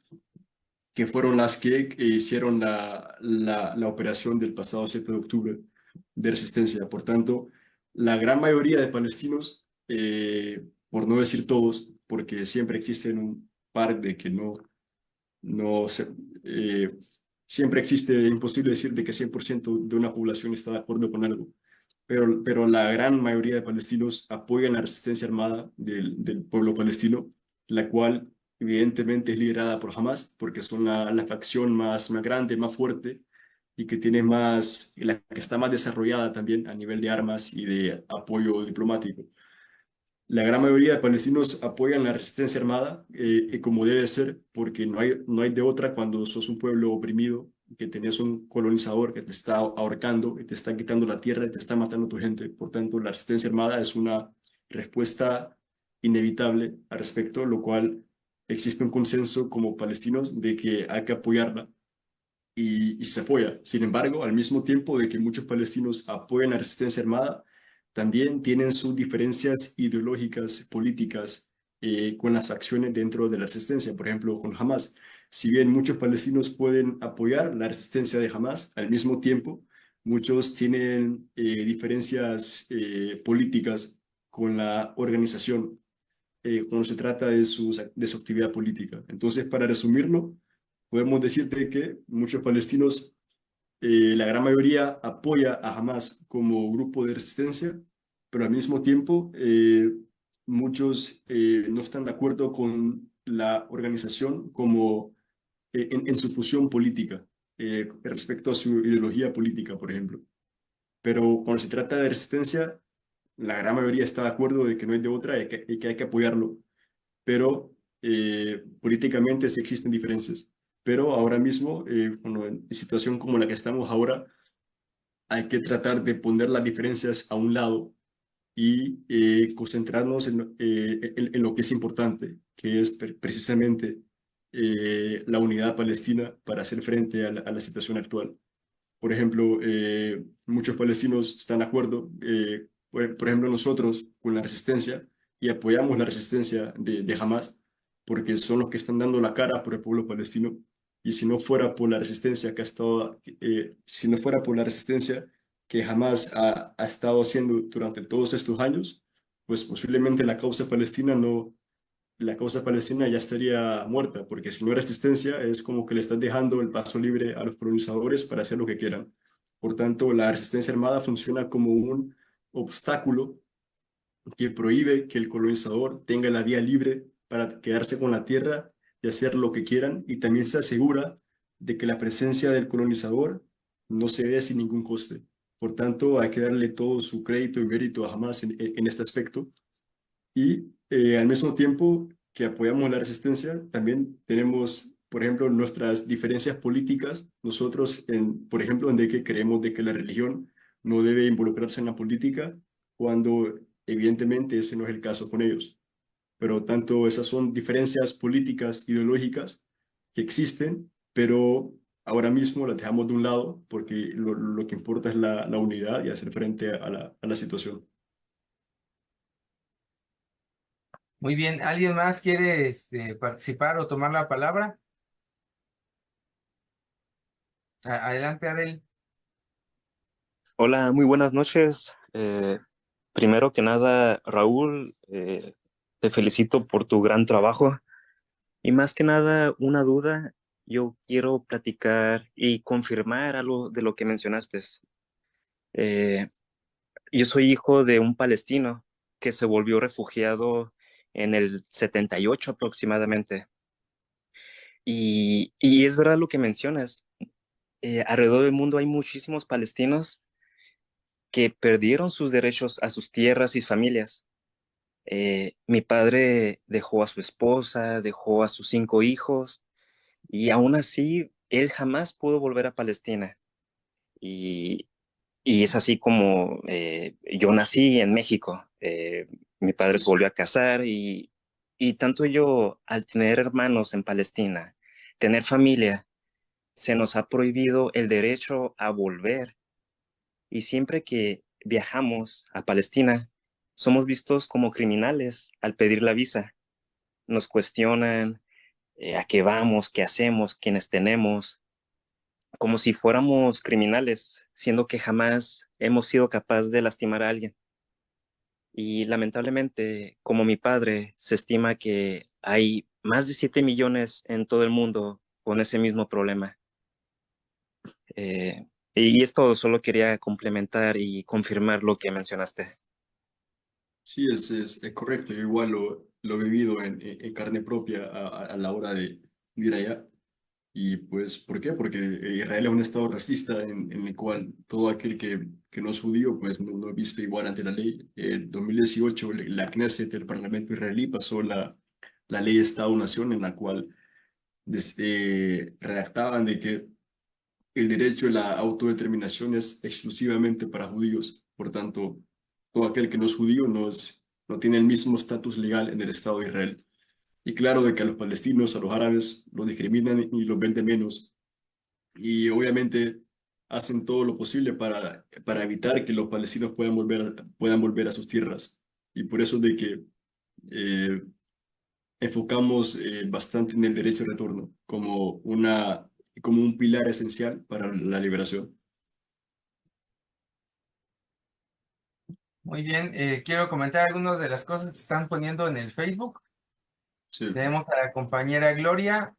que fueron las que hicieron la operación del pasado 7 de octubre de resistencia. Por tanto, la gran mayoría de palestinos, por no decir todos, porque siempre existen un par de que no se, eh, siempre existe, imposible decir de que 100% de una población está de acuerdo con algo, pero la gran mayoría de palestinos apoyan la resistencia armada del pueblo palestino, la cual evidentemente es liderada por Hamas, porque son la facción más grande, más fuerte y que tiene la que está más desarrollada también a nivel de armas y de apoyo diplomático. La gran mayoría de palestinos apoyan la resistencia armada como debe ser, porque no hay de otra cuando sos un pueblo oprimido, que tenés un colonizador que te está ahorcando y te está quitando la tierra y te está matando a tu gente. Por tanto, la resistencia armada es una respuesta inevitable al respecto, lo cual existe un consenso como palestinos de que hay que apoyarla y se apoya. Sin embargo, al mismo tiempo de que muchos palestinos apoyan la resistencia armada, también tienen sus diferencias ideológicas, políticas, con las facciones dentro de la resistencia, por ejemplo, con Hamas. Si bien muchos palestinos pueden apoyar la resistencia de Hamas, al mismo tiempo, muchos tienen diferencias políticas con la organización cuando se trata de su actividad política. Entonces, para resumirlo, podemos decirte que muchos palestinos, la gran mayoría apoya a Hamas como grupo de resistencia, pero al mismo tiempo muchos no están de acuerdo con la organización como en su fusión política respecto a su ideología política, por ejemplo. Pero cuando se trata de resistencia, la gran mayoría está de acuerdo de que no hay de otra y que hay que apoyarlo, pero políticamente sí existen diferencias. Pero ahora mismo, bueno, en situación como la que estamos ahora, hay que tratar de poner las diferencias a un lado y concentrarnos en lo que es importante, que es precisamente la unidad palestina para hacer frente a la situación actual. Por ejemplo, muchos palestinos están de acuerdo, por ejemplo, nosotros con la resistencia y apoyamos la resistencia de Hamas porque son los que están dando la cara por el pueblo palestino. Y si no fuera por la resistencia que ha estado, si no fuera por la resistencia que Hamas ha estado haciendo durante todos estos años, pues posiblemente la causa palestina ya estaría muerta, porque si no hay resistencia es como que le estás dejando el paso libre a los colonizadores para hacer lo que quieran. Por tanto, la resistencia armada funciona como un obstáculo que prohíbe que el colonizador tenga la vía libre para quedarse con la tierra y hacer lo que quieran, y también se asegura de que la presencia del colonizador no se dé sin ningún coste. Por tanto, hay que darle todo su crédito y mérito a Hamas en este aspecto. Y al mismo tiempo que apoyamos la resistencia, también tenemos, por ejemplo, nuestras diferencias políticas. Nosotros, por ejemplo, en de que creemos de que la religión no debe involucrarse en la política, cuando evidentemente ese no es el caso con ellos. Pero tanto esas son diferencias políticas, ideológicas que existen, pero ahora mismo las dejamos de un lado porque lo que importa es la unidad y hacer frente a la situación. Muy bien, ¿alguien más quiere participar o tomar la palabra? Adelante, Adel. Hola, muy buenas noches. Primero que nada, Raúl, te felicito por tu gran trabajo y más que nada una duda. Yo quiero platicar y confirmar algo de lo que mencionaste. Eh, yo soy hijo de un palestino que se volvió refugiado en el 78 aproximadamente. Y es verdad lo que mencionas. Alrededor del mundo hay muchísimos palestinos que perdieron sus derechos a sus tierras y familias. Mi padre dejó a su esposa, dejó a sus 5 hijos y aún así él jamás pudo volver a Palestina. Y, y es así como yo nací en México. Mi padre se volvió a casar y tanto yo al tener hermanos en Palestina, tener familia, se nos ha prohibido el derecho a volver. Y siempre que viajamos a Palestina, somos vistos como criminales al pedir la visa. Nos cuestionan a qué vamos, qué hacemos, quiénes tenemos, como si fuéramos criminales, siendo que jamás hemos sido capaces de lastimar a alguien. Y lamentablemente, como mi padre, se estima que hay más de 7 millones en todo el mundo con ese mismo problema. Y esto solo quería complementar y confirmar lo que mencionaste. Sí, es correcto. Yo igual lo he vivido en carne propia a la hora de ir allá. Y pues, ¿por qué? Porque Israel es un estado racista en el cual todo aquel que no es judío, pues no es visto igual ante la ley. En 2018, la Knesset, el Parlamento israelí, pasó la ley Estado-Nación en la cual redactaban de que el derecho a la autodeterminación es exclusivamente para judíos. Por tanto, todo aquel que no es judío no tiene el mismo estatus legal en el Estado de Israel. Y claro de que a los palestinos, a los árabes, los discriminan y los ven de menos. Y obviamente hacen todo lo posible para evitar que los palestinos puedan volver a sus tierras. Y por eso de que eh, enfocamos bastante en el derecho de retorno como un pilar esencial para la liberación. Muy bien, quiero comentar algunas de las cosas que están poniendo en el Facebook. Sí. Tenemos a la compañera Gloria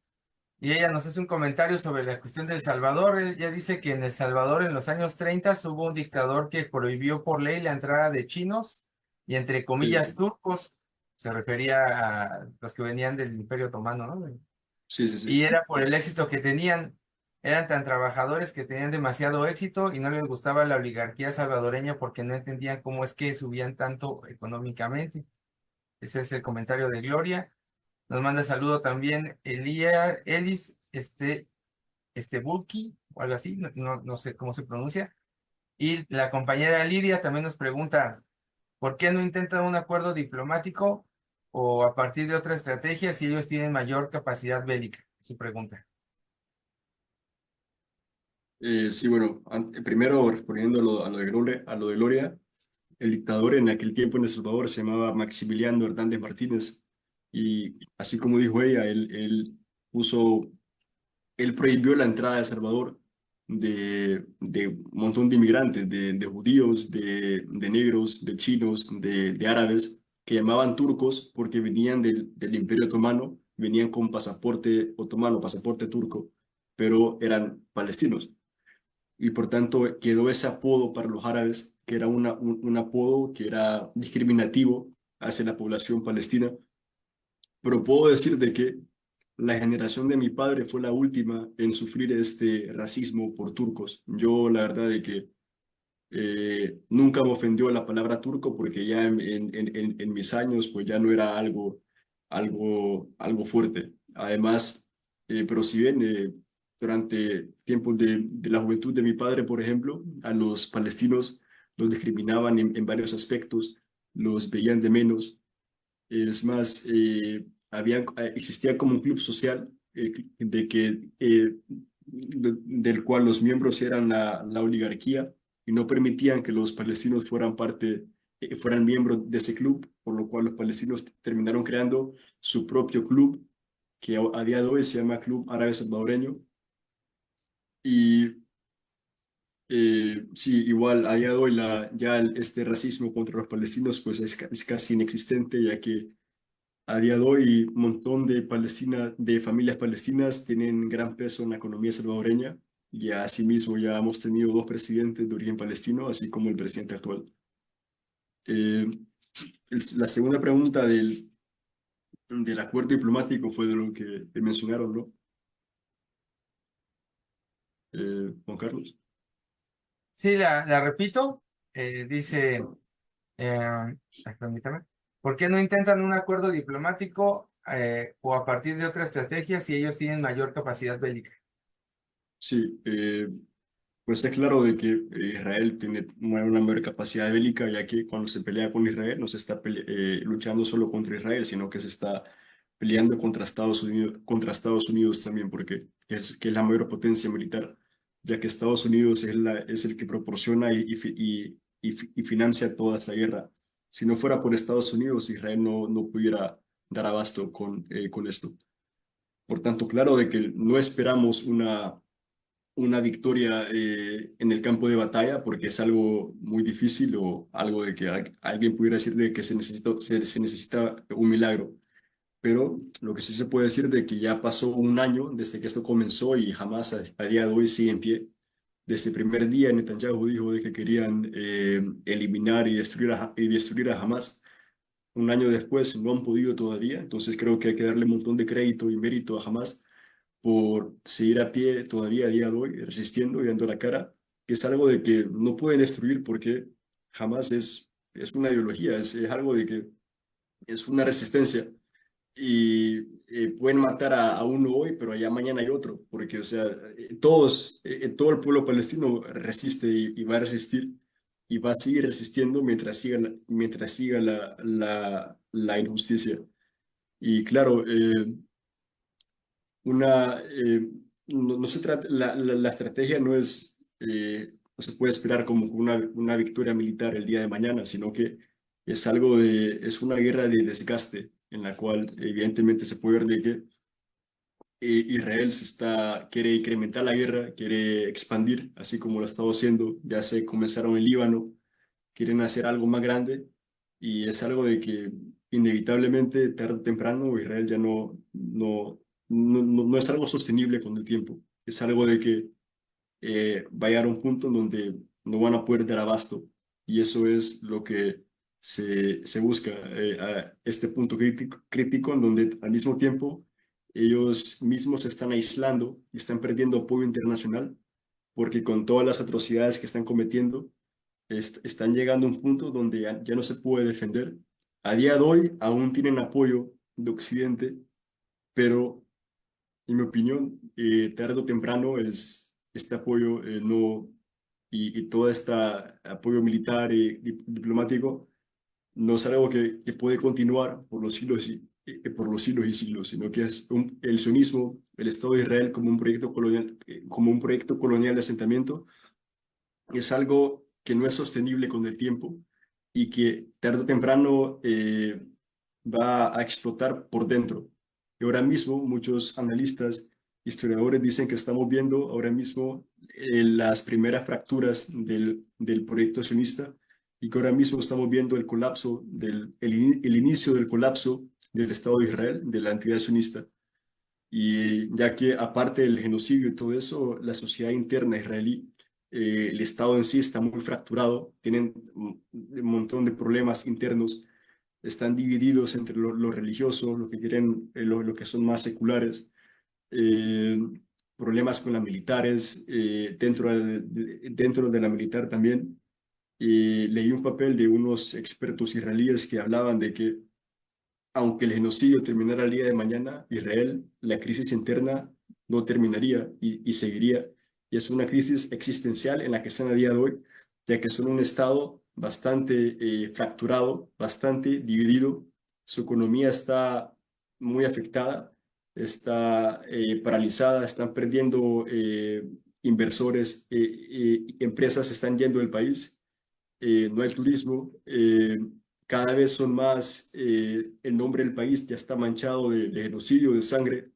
y ella nos hace un comentario sobre la cuestión de El Salvador. Ella dice que en El Salvador en los años 30 hubo un dictador que prohibió por ley la entrada de chinos y entre comillas Sí, turcos. Se refería a los que venían del Imperio Otomano, ¿no? sí, sí, Y sí. era por el éxito que tenían. Eran tan trabajadores que tenían demasiado éxito y no les gustaba la oligarquía salvadoreña porque no entendían cómo es que subían tanto económicamente. Ese es el comentario de Gloria. Nos manda saludo también Elis Bulki, o algo así, no sé cómo se pronuncia. Y la compañera Lidia también nos pregunta, ¿por qué no intentan un acuerdo diplomático o a partir de otra estrategia si ellos tienen mayor capacidad bélica? Su pregunta. Sí, bueno, primero respondiendo a lo de Gloria, el dictador en aquel tiempo en El Salvador se llamaba Maximiliano Hernández Martínez y así como dijo ella, puso él prohibió la entrada a El Salvador de un montón de inmigrantes, de judíos, de negros, de chinos, de árabes, que llamaban turcos porque venían del Imperio Otomano, venían con pasaporte otomano, pasaporte turco, pero eran palestinos. Y por tanto quedó ese apodo para los árabes, que era un apodo que era discriminativo hacia la población palestina. Pero puedo decir de que la generación de mi padre fue la última en sufrir este racismo por turcos. Yo, la verdad, de que nunca me ofendió la palabra turco porque ya en mis años, pues ya no era algo fuerte. Además, pero si bien durante tiempos de la juventud de mi padre, por ejemplo, a los palestinos los discriminaban en varios aspectos, los veían de menos. Es más, existía como un club social del cual los miembros eran la oligarquía y no permitían que los palestinos fueran miembros de ese club, por lo cual los palestinos terminaron creando su propio club, que a día de hoy se llama Club Árabe Salvadoreño. Y sí, igual a día de hoy este racismo contra los palestinos pues es casi inexistente, ya que a día de hoy, un montón de familias palestinas tienen gran peso en la economía salvadoreña y asimismo ya hemos tenido 2 presidentes de origen palestino, así como el presidente actual. La segunda pregunta del acuerdo diplomático fue de lo que te mencionaron, ¿no? Juan Carlos. Sí, la repito. Dice, permítame, ¿por qué no intentan un acuerdo diplomático o a partir de otra estrategia si ellos tienen mayor capacidad bélica? Sí, pues es claro de que Israel tiene una mayor capacidad bélica, ya que cuando se pelea con Israel no se está luchando solo contra Israel, sino que se está peleando contra Estados Unidos también, porque que es la mayor potencia militar, ya que Estados Unidos es el que proporciona y financia toda esta guerra. Si no fuera por Estados Unidos, Israel no pudiera dar abasto con esto. Por tanto, claro de que no esperamos una victoria en el campo de batalla, porque es algo muy difícil o algo de que alguien pudiera decir de que se necesita un milagro. Pero lo que sí se puede decir de que ya pasó un año desde que esto comenzó y jamás a día de hoy sigue en pie. Desde el primer día Netanyahu dijo de que querían eliminar y destruir a Hamas. Un año después no han podido todavía, entonces creo que hay que darle un montón de crédito y mérito a Hamas por seguir a pie todavía a día de hoy, resistiendo y dando la cara, que es algo de que no pueden destruir porque jamás es una ideología, es algo de que es una resistencia y pueden matar a uno hoy, pero ya mañana hay otro, porque, o sea, todo el pueblo palestino resiste y va a resistir y va a seguir resistiendo mientras siga la injusticia. Y claro, no se trata, la estrategia no se puede esperar como una victoria militar el día de mañana, sino que es una guerra de desgaste en la cual evidentemente se puede ver de que Israel quiere incrementar la guerra, quiere expandir, así como lo ha estado haciendo, ya se comenzaron en Líbano, quieren hacer algo más grande y es algo de que inevitablemente, tarde o temprano, Israel ya no es algo sostenible con el tiempo. Es algo de que va a llegar a un punto en donde no van a poder dar abasto y eso es lo que se busca, a este punto crítico en donde al mismo tiempo ellos mismos se están aislando y están perdiendo apoyo internacional porque con todas las atrocidades que están cometiendo, están llegando a un punto donde ya no se puede defender. A día de hoy aún tienen apoyo de Occidente, pero en mi opinión, tarde o temprano este apoyo no, y todo este apoyo militar y diplomático no es algo que puede continuar por los siglos y siglos, sino que es el sionismo, el Estado de Israel como un proyecto colonial de asentamiento, es algo que no es sostenible con el tiempo y que tarde o temprano va a explotar por dentro. Y ahora mismo muchos analistas, historiadores dicen que estamos viendo ahora mismo las primeras fracturas del proyecto sionista y que ahora mismo estamos viendo el colapso, el inicio del colapso del Estado de Israel, de la entidad sionista. Y ya que aparte del genocidio y todo eso, la sociedad interna israelí, el Estado en sí está muy fracturado, tienen un montón de problemas internos, están divididos entre lo religioso, lo que quieren, lo que son más seculares, eh, problemas con las militares, dentro de la militar también. Leí un papel de unos expertos israelíes que hablaban de que aunque el genocidio terminara el día de mañana, Israel, la crisis interna no terminaría y seguiría. Y es una crisis existencial en la que están a día de hoy, ya que son un estado bastante fracturado, bastante dividido. Su economía está muy afectada, está paralizada, están perdiendo inversores, empresas se están yendo del país, no hay turismo. Cada vez son más, el nombre del país ya está manchado de genocidio, de sangre,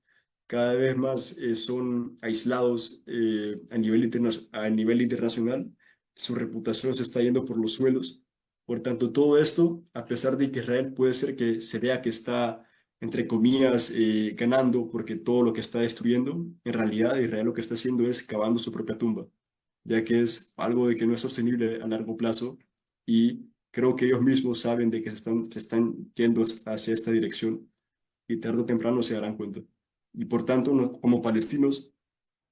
cada vez más son aislados a nivel internacional, su reputación se está yendo por los suelos. Por tanto, todo esto, a pesar de que Israel puede ser que se vea que está entre comillas, ganando, porque todo lo que está destruyendo, en realidad Israel lo que está haciendo es cavando su propia tumba, ya que es algo de que no es sostenible a largo plazo y creo que ellos mismos saben de que se están yendo hacia esta dirección y tarde o temprano se darán cuenta. Y por tanto, como palestinos,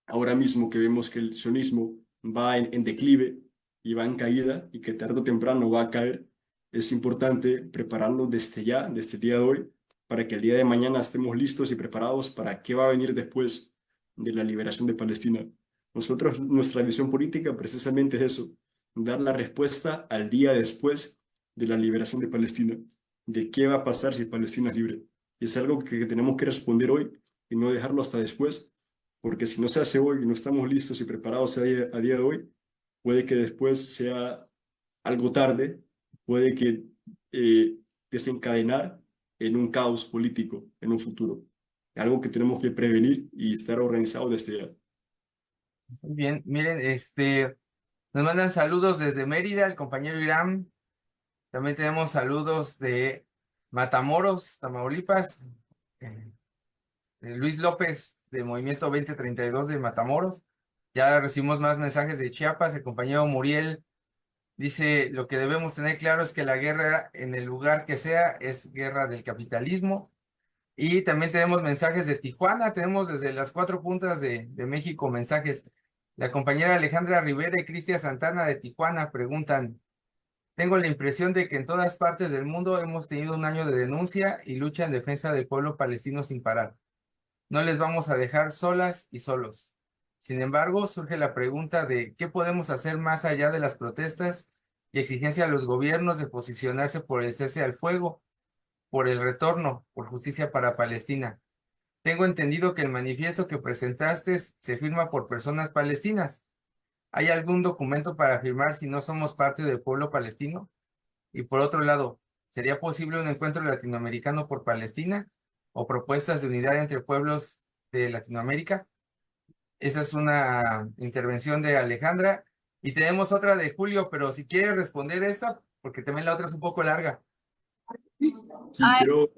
ahora mismo que vemos que el sionismo va en declive y va en caída y que tarde o temprano va a caer, es importante prepararnos desde ya, desde el día de hoy, para que el día de mañana estemos listos y preparados para qué va a venir después de la liberación de Palestina. Nosotros, nuestra visión política precisamente es eso, dar la respuesta al día después de la liberación de Palestina, de qué va a pasar si Palestina es libre. Y es algo que tenemos que responder hoy y no dejarlo hasta después, porque si no se hace hoy y no estamos listos y preparados a día de hoy, puede que después sea algo tarde, puede que desencadenar en un caos político en un futuro. Algo que tenemos que prevenir y estar organizados desde ya. Muy bien, miren, nos mandan saludos desde Mérida, el compañero Irán. También tenemos saludos de Matamoros, Tamaulipas. Luis López, de Movimiento 2032 de Matamoros. Ya recibimos más mensajes de Chiapas. El compañero Muriel dice, lo que debemos tener claro es que la guerra, en el lugar que sea, es guerra del capitalismo. Y también tenemos mensajes de Tijuana, tenemos desde las 4 puntas de México mensajes. La compañera Alejandra Rivera y Cristian Santana de Tijuana preguntan, tengo la impresión de que en todas partes del mundo hemos tenido un año de denuncia y lucha en defensa del pueblo palestino sin parar. No les vamos a dejar solas y solos. Sin embargo, surge la pregunta de qué podemos hacer más allá de las protestas y exigencia a los gobiernos de posicionarse por el cese al fuego, por el retorno, por justicia para Palestina. Tengo entendido que el manifiesto que presentaste se firma por personas palestinas. ¿Hay algún documento para afirmar si no somos parte del pueblo palestino? Y por otro lado, ¿sería posible un encuentro latinoamericano por Palestina o propuestas de unidad entre pueblos de Latinoamérica? Esa es una intervención de Alejandra. Y tenemos otra de Julio, pero si quieres responder esta, porque también la otra es un poco larga. Sí, Ay, quiero,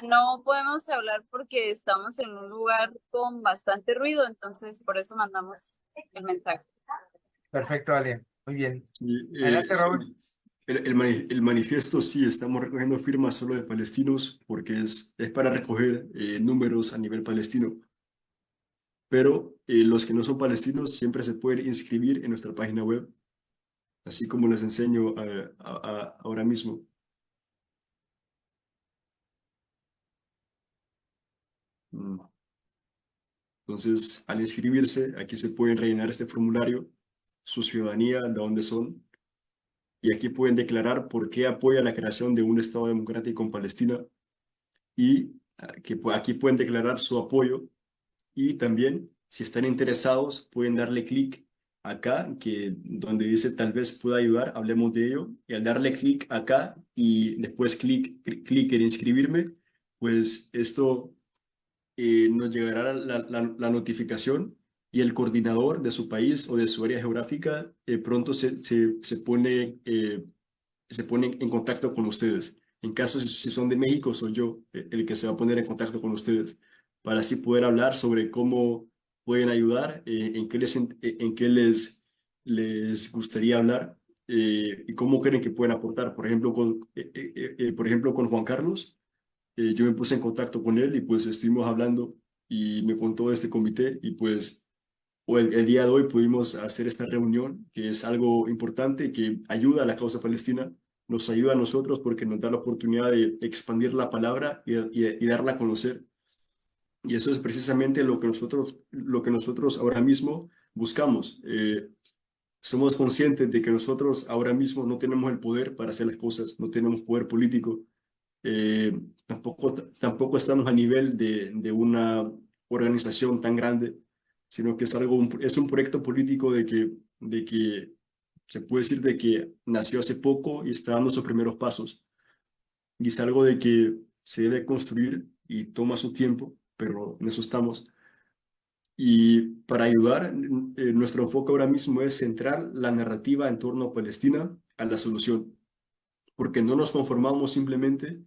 no podemos hablar porque estamos en un lugar con bastante ruido, entonces por eso mandamos el mensaje. Perfecto, Ale. Muy bien. y, Adelante, Robert. el manifiesto sí, estamos recogiendo firmas solo de palestinos porque es para recoger números a nivel palestino. Pero los que no son palestinos siempre se pueden inscribir en nuestra página web, así como les enseño ahora mismo. Entonces, al inscribirse, aquí se pueden rellenar este formulario, su ciudadanía, de dónde son, y aquí pueden declarar por qué apoyan la creación de un Estado democrático en Palestina, y aquí pueden declarar su apoyo, y también, si están interesados, pueden darle clic acá, donde dice tal vez pueda ayudar, hablemos de ello, y al darle clic acá y después clic en inscribirme, pues esto nos llegará la notificación y el coordinador de su país o de su área geográfica pronto se pone en contacto con ustedes. En caso si son de México, soy yo el que se va a poner en contacto con ustedes para así poder hablar sobre cómo pueden ayudar, en qué les gustaría hablar y cómo creen que pueden aportar. Por ejemplo, con Juan Carlos. Yo me puse en contacto con él y pues estuvimos hablando y me contó de este comité y pues el día de hoy pudimos hacer esta reunión que es algo importante que ayuda a la causa palestina, nos ayuda a nosotros porque nos da la oportunidad de expandir la palabra y darla a conocer. Y eso es precisamente lo que nosotros ahora mismo buscamos. Somos conscientes de que nosotros ahora mismo no tenemos el poder para hacer las cosas, no tenemos poder político. Tampoco estamos a nivel de una organización tan grande, sino que es un proyecto político de que se puede decir de que nació hace poco y está dando sus primeros pasos. Y es algo de que se debe construir y toma su tiempo, pero en eso estamos. Y para ayudar, nuestro enfoque ahora mismo es centrar la narrativa en torno a Palestina a la solución, porque no nos conformamos simplemente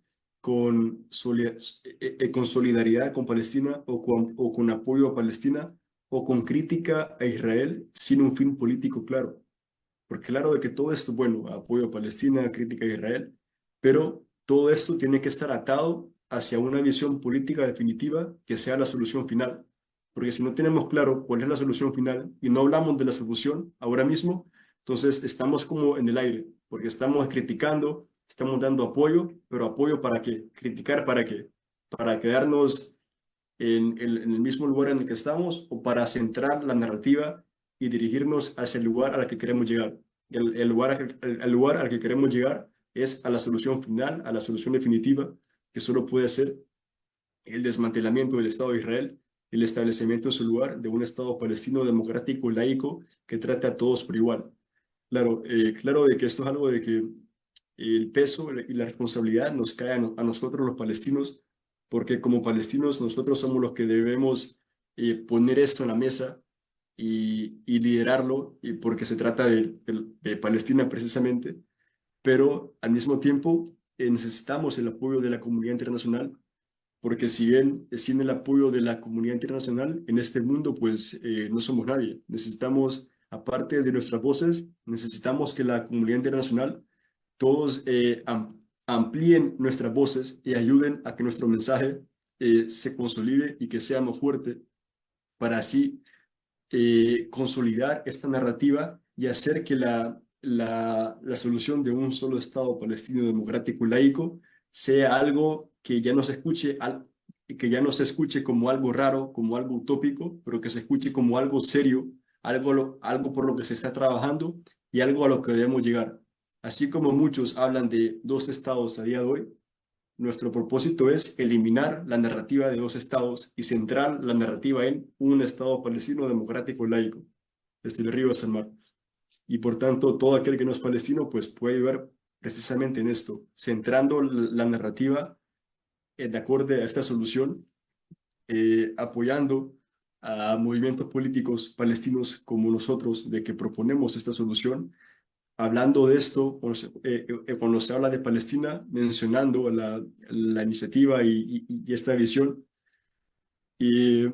con solidaridad con Palestina o con apoyo a Palestina o con crítica a Israel sin un fin político claro. Porque claro de que todo esto, bueno, apoyo a Palestina, crítica a Israel, pero todo esto tiene que estar atado hacia una visión política definitiva que sea la solución final. Porque si no tenemos claro cuál es la solución final y no hablamos de la solución ahora mismo, entonces estamos como en el aire, porque estamos criticando, estamos dando apoyo, pero apoyo ¿para qué? Criticar ¿para qué? Para quedarnos en el mismo lugar en el que estamos o para centrar la narrativa y dirigirnos hacia el lugar al que queremos llegar. El lugar al que queremos llegar es a la solución final, a la solución definitiva, que solo puede ser el desmantelamiento del Estado de Israel, el establecimiento en su lugar de un Estado palestino democrático, laico, que trate a todos por igual. Claro, claro de que esto es algo de que el peso y la responsabilidad nos cae a nosotros los palestinos, porque como palestinos nosotros somos los que debemos poner esto en la mesa y liderarlo, y porque se trata de Palestina precisamente, pero al mismo tiempo necesitamos el apoyo de la comunidad internacional, porque si bien sin el apoyo de la comunidad internacional en este mundo, pues no somos nadie. Necesitamos, aparte de nuestras voces, necesitamos que la comunidad internacional todos amplíen nuestras voces y ayuden a que nuestro mensaje se consolide y que sea más fuerte para así consolidar esta narrativa y hacer que la solución de un solo Estado palestino democrático y laico sea algo que ya no se escuche, que ya no se escuche como algo raro, como algo utópico, pero que se escuche como algo serio, algo por lo que se está trabajando y algo a lo que debemos llegar. Así como muchos hablan de dos estados a día de hoy, nuestro propósito es eliminar la narrativa de dos estados y centrar la narrativa en un Estado palestino democrático laico, desde el río hasta el mar. Y por tanto, todo aquel que no es palestino pues puede ayudar precisamente en esto, centrando la narrativa de acorde a esta solución, apoyando a movimientos políticos palestinos como nosotros, de que proponemos esta solución, hablando de esto, cuando se habla de Palestina, mencionando la iniciativa y esta visión, y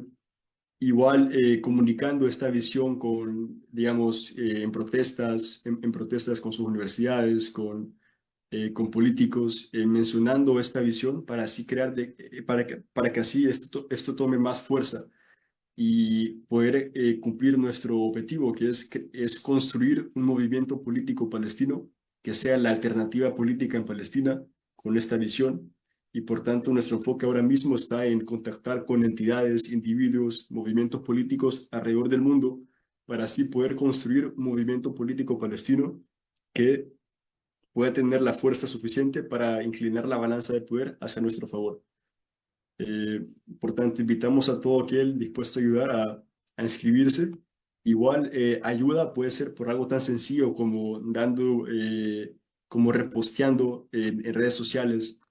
igual comunicando esta visión con, digamos, en protestas, en protestas con sus universidades, con políticos, mencionando esta visión para así crear, para que así esto tome más fuerza y poder cumplir nuestro objetivo, que es construir un movimiento político palestino que sea la alternativa política en Palestina con esta visión. Y por tanto, nuestro enfoque ahora mismo está en contactar con entidades, individuos, movimientos políticos alrededor del mundo para así poder construir un movimiento político palestino que pueda tener la fuerza suficiente para inclinar la balanza de poder hacia nuestro favor. Por tanto, invitamos a todo aquel dispuesto a ayudar a inscribirse. Igual ayuda puede ser por algo tan sencillo como como reposteando en redes sociales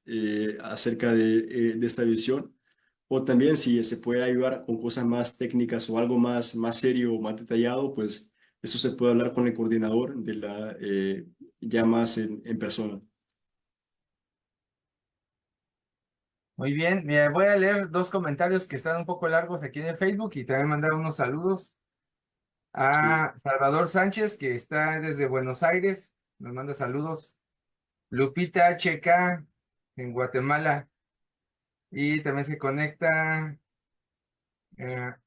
acerca de esta visión. O también si se puede ayudar con cosas más técnicas o algo más serio o más detallado, pues eso se puede hablar con el coordinador ya más en persona. Muy bien, mira, voy a leer dos comentarios que están un poco largos aquí en el Facebook y también mandar unos saludos a Salvador Sánchez, que está desde Buenos Aires, nos manda saludos. Lupita HK en Guatemala, y también se conecta, a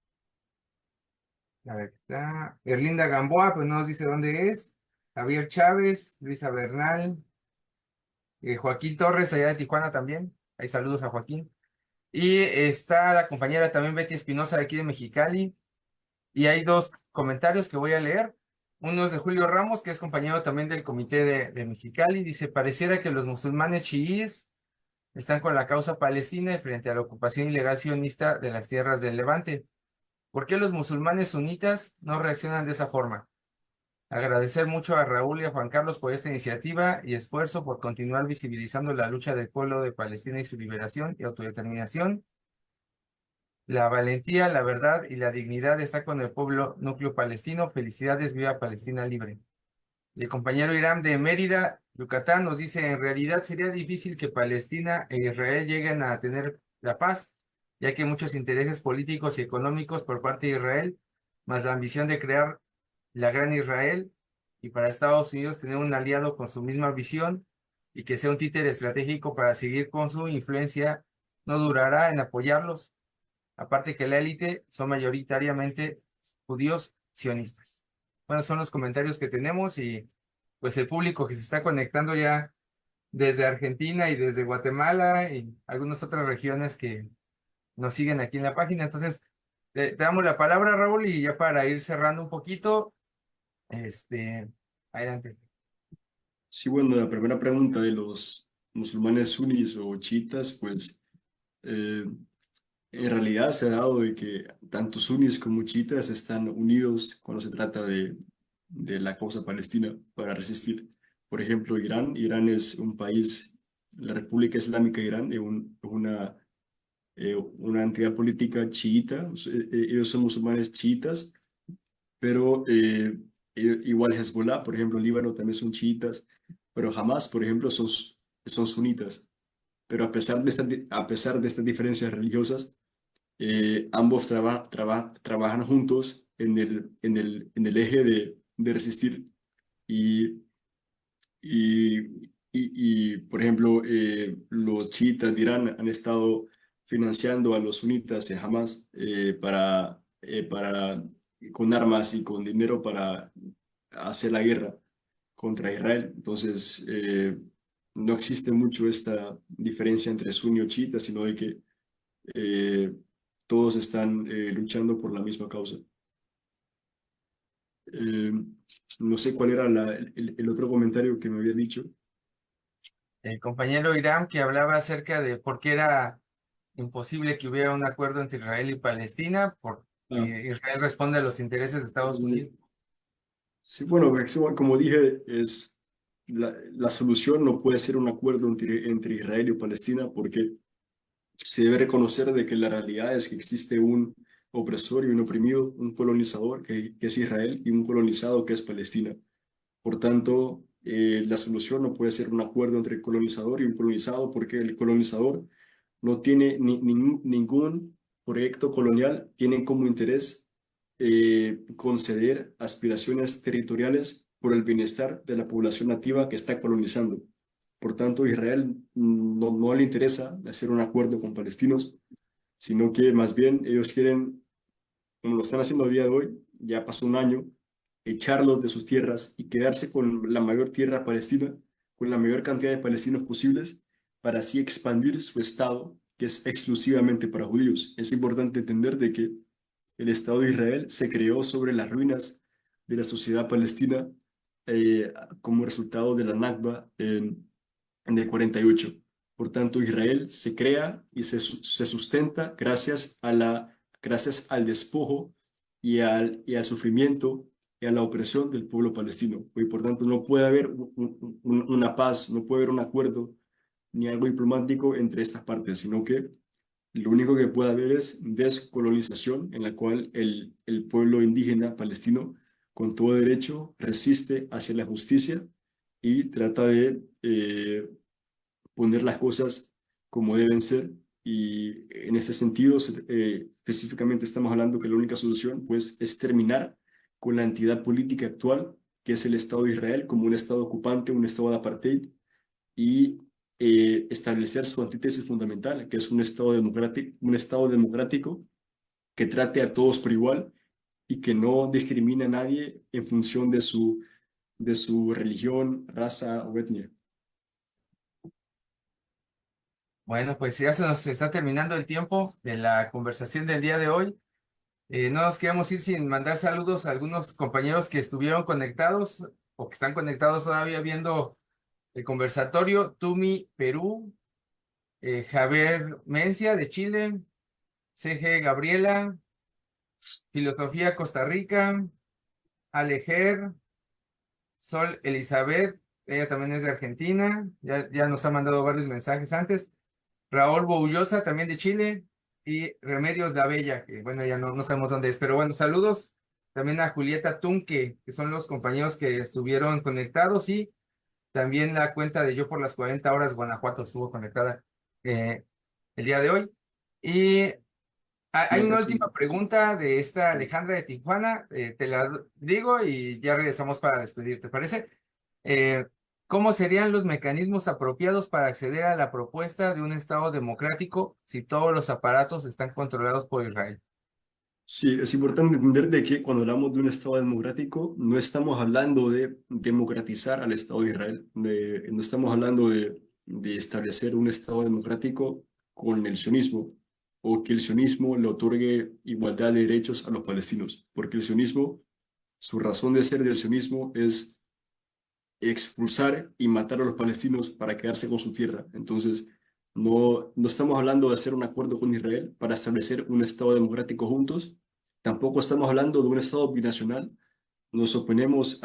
ver, está Erlinda Gamboa, pues no nos dice dónde es, Javier Chávez, Luisa Bernal, Joaquín Torres allá de Tijuana también, hay saludos a Joaquín. Y está la compañera también Betty Espinosa de aquí de Mexicali. Y hay dos comentarios que voy a leer. Uno es de Julio Ramos, que es compañero también del comité de Mexicali. Dice, pareciera que los musulmanes chiíes están con la causa palestina y frente a la ocupación ilegal sionista de las tierras del Levante. ¿Por qué los musulmanes sunitas no reaccionan de esa forma? Agradecer mucho a Raúl y a Juan Carlos por esta iniciativa y esfuerzo por continuar visibilizando la lucha del pueblo de Palestina y su liberación y autodeterminación. La valentía, la verdad y la dignidad está con el pueblo núcleo palestino. Felicidades, viva Palestina libre. El compañero Irán de Mérida, Yucatán, nos dice, en realidad sería difícil que Palestina e Israel lleguen a tener la paz, ya que hay muchos intereses políticos y económicos por parte de Israel, más la ambición de crear la gran Israel, y para Estados Unidos tener un aliado con su misma visión y que sea un títere estratégico para seguir con su influencia, no durará en apoyarlos. Aparte que la élite son mayoritariamente judíos sionistas. Bueno, son los comentarios que tenemos y pues el público que se está conectando ya desde Argentina y desde Guatemala y algunas otras regiones que nos siguen aquí en la página. Entonces, te damos la palabra, Raúl, y ya para ir cerrando un poquito, adelante. Sí, bueno, la primera pregunta de los musulmanes suníes o chiitas, pues en realidad se ha dado de que tanto suníes como chiitas están unidos cuando se trata de la causa palestina para resistir. Por ejemplo, Irán es un país, la República Islámica de Irán es una entidad política chiita, ellos son musulmanes chiitas, pero igual Hezbollah, por ejemplo, Líbano también son chiitas, pero Hamas, por ejemplo, son sunitas. Pero a pesar de estas diferencias religiosas, ambos trabajan juntos en el eje de resistir. Por ejemplo, los chiitas de Irán han estado financiando a los sunitas de Hamas con armas y con dinero para hacer la guerra contra Israel. Entonces, no existe mucho esta diferencia entre suní o chiita, sino de que todos están luchando por la misma causa. No sé cuál era el otro comentario que me había dicho. El compañero Irán que hablaba acerca de por qué era imposible que hubiera un acuerdo entre Israel y Palestina, porque Israel responde a los intereses de Estados Unidos. Sí, bueno, como dije, la solución no puede ser un acuerdo entre Israel y Palestina, porque se debe reconocer de que la realidad es que existe un opresor y un oprimido, un colonizador que es Israel y un colonizado que es Palestina. Por tanto, la solución no puede ser un acuerdo entre el colonizador y un colonizado, porque el colonizador no tiene ningún proyecto colonial, tiene como interés conceder aspiraciones territoriales por el bienestar de la población nativa que está colonizando. Por tanto, Israel no le interesa hacer un acuerdo con palestinos, sino que más bien ellos quieren, como lo están haciendo a día de hoy, ya pasó un año, echarlos de sus tierras y quedarse con la mayor tierra palestina, con la mayor cantidad de palestinos posibles, para así expandir su Estado, que es exclusivamente para judíos. Es importante entender de que el Estado de Israel se creó sobre las ruinas de la sociedad palestina como resultado de la Nakba en el 48. Por tanto, Israel se crea y se sustenta gracias al despojo y al sufrimiento y a la opresión del pueblo palestino. Y por tanto, no puede haber una paz, no puede haber un acuerdo ni algo diplomático entre estas partes, sino que lo único que puede haber es descolonización, en la cual el pueblo indígena palestino, con todo derecho, resiste hacia la justicia y trata de poner las cosas como deben ser. Y en este sentido, específicamente estamos hablando que la única solución pues, es terminar con la entidad política actual, que es el Estado de Israel, como un Estado ocupante, un Estado de apartheid, y establecer su antítesis fundamental, que es un Estado democrático que trate a todos por igual y que no discrimine a nadie en función de su religión, raza o etnia. Bueno, pues ya se nos está terminando el tiempo de la conversación del día de hoy. No nos queremos ir sin mandar saludos a algunos compañeros que estuvieron conectados o que están conectados todavía viendo el conversatorio. Tumi, Perú, Javier Mencia de Chile, CG Gabriela, Filosofía Costa Rica, Alejer, Sol Elizabeth, ella también es de Argentina, ya nos ha mandado varios mensajes antes. Raúl Boullosa, también de Chile, y Remedios La Bella, que bueno, ya no sabemos dónde es, pero bueno, saludos también a Julieta Tunque, que son los compañeros que estuvieron conectados, y también la cuenta de Yo por las 40 horas Guanajuato estuvo conectada el día de hoy. Y hay una última pregunta de esta Alejandra de Tijuana, te la digo y ya regresamos para despedir, ¿te parece? ¿Cómo serían los mecanismos apropiados para acceder a la propuesta de un Estado democrático si todos los aparatos están controlados por Israel? Sí, es importante entender de que cuando hablamos de un Estado democrático, no estamos hablando de democratizar al Estado de Israel, no estamos hablando de establecer un Estado democrático con el sionismo, o que el sionismo le otorgue igualdad de derechos a los palestinos, porque el sionismo, su razón de ser del sionismo es expulsar y matar a los palestinos para quedarse con su tierra. Entonces, no estamos hablando de hacer un acuerdo con Israel para establecer un Estado democrático juntos. Tampoco estamos hablando de un Estado binacional. Nos oponemos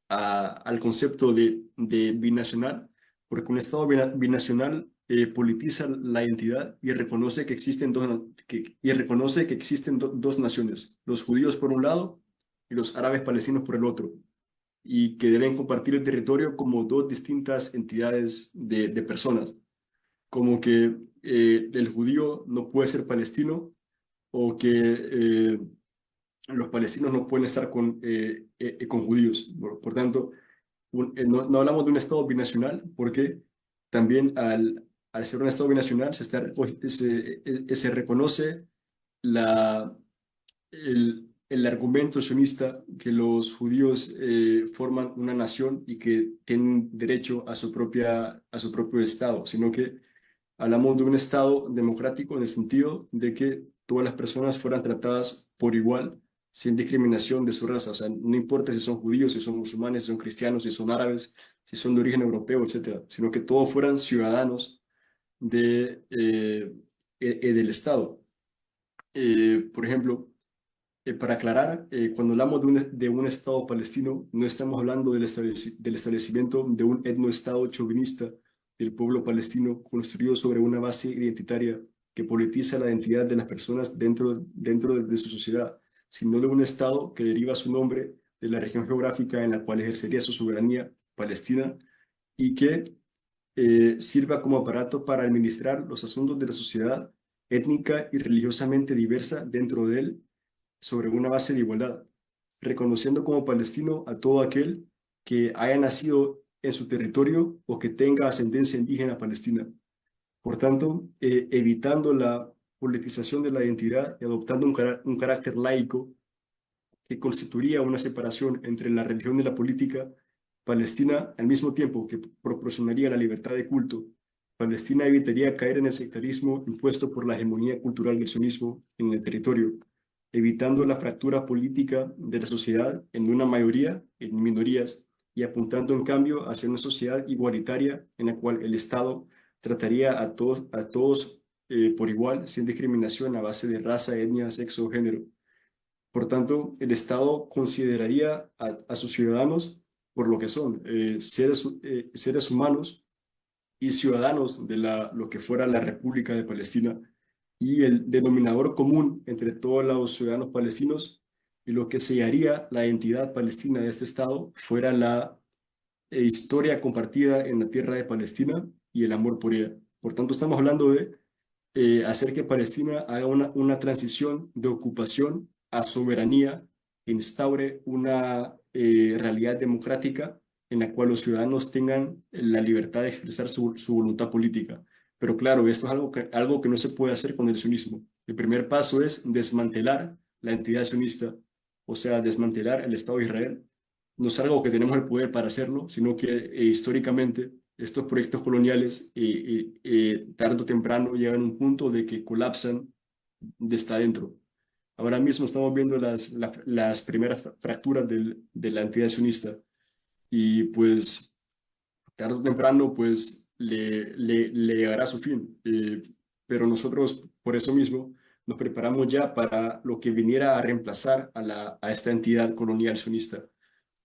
al concepto de binacional, porque un Estado binacional politiza la identidad y reconoce que existen dos naciones, los judíos por un lado y los árabes palestinos por el otro, y que deben compartir el territorio como dos distintas entidades de personas, como que el judío no puede ser palestino, o que los palestinos no pueden estar con judíos. Por tanto, no hablamos de un Estado binacional, porque también al ser un Estado binacional se reconoce el argumento sionista que los judíos forman una nación y que tienen derecho a su propio Estado, sino que hablamos de un Estado democrático en el sentido de que todas las personas fueran tratadas por igual, sin discriminación de su raza. O sea, no importa si son judíos, si son musulmanes, si son cristianos, si son árabes, si son de origen europeo, etcétera, sino que todos fueran ciudadanos del Estado. Por ejemplo, para aclarar, cuando hablamos de un Estado palestino, no estamos hablando del establecimiento de un etnoestado chauvinista del pueblo palestino construido sobre una base identitaria que politiza la identidad de las personas dentro de su sociedad, sino de un Estado que deriva su nombre de la región geográfica en la cual ejercería su soberanía, Palestina, y que sirva como aparato para administrar los asuntos de la sociedad étnica y religiosamente diversa dentro de él, sobre una base de igualdad, reconociendo como palestino a todo aquel que haya nacido en su territorio o que tenga ascendencia indígena palestina. Por tanto, evitando la politización de la identidad y adoptando un carácter laico que constituiría una separación entre la religión y la política, Palestina, al mismo tiempo que proporcionaría la libertad de culto, Palestina evitaría caer en el sectarismo impuesto por la hegemonía cultural del sionismo en el territorio, evitando la fractura política de la sociedad en una mayoría en minorías, y apuntando en cambio hacia una sociedad igualitaria en la cual el Estado trataría a todos por igual, sin discriminación a base de raza, etnia, sexo o género. Por tanto, el Estado consideraría a sus ciudadanos por lo que son, seres humanos y ciudadanos de lo que fuera la República de Palestina, y el denominador común entre todos los ciudadanos palestinos y lo que sellaría la identidad palestina de este Estado fuera la historia compartida en la tierra de Palestina y el amor por ella. Por tanto, estamos hablando de hacer que Palestina haga una transición de ocupación a soberanía, que instaure una realidad democrática en la cual los ciudadanos tengan la libertad de expresar su voluntad política. Pero claro, esto es algo que no se puede hacer con el sionismo. El primer paso es desmantelar la entidad sionista, o sea, desmantelar el Estado de Israel. No es algo que tenemos el poder para hacerlo, sino que históricamente estos proyectos coloniales tarde o temprano llegan a un punto de que colapsan desde adentro. Ahora mismo estamos viendo las primeras fracturas de la entidad sionista, y pues tarde o temprano pues le llegará a su fin. Pero nosotros por eso mismo nos preparamos ya para lo que viniera a reemplazar a esta entidad colonial sionista.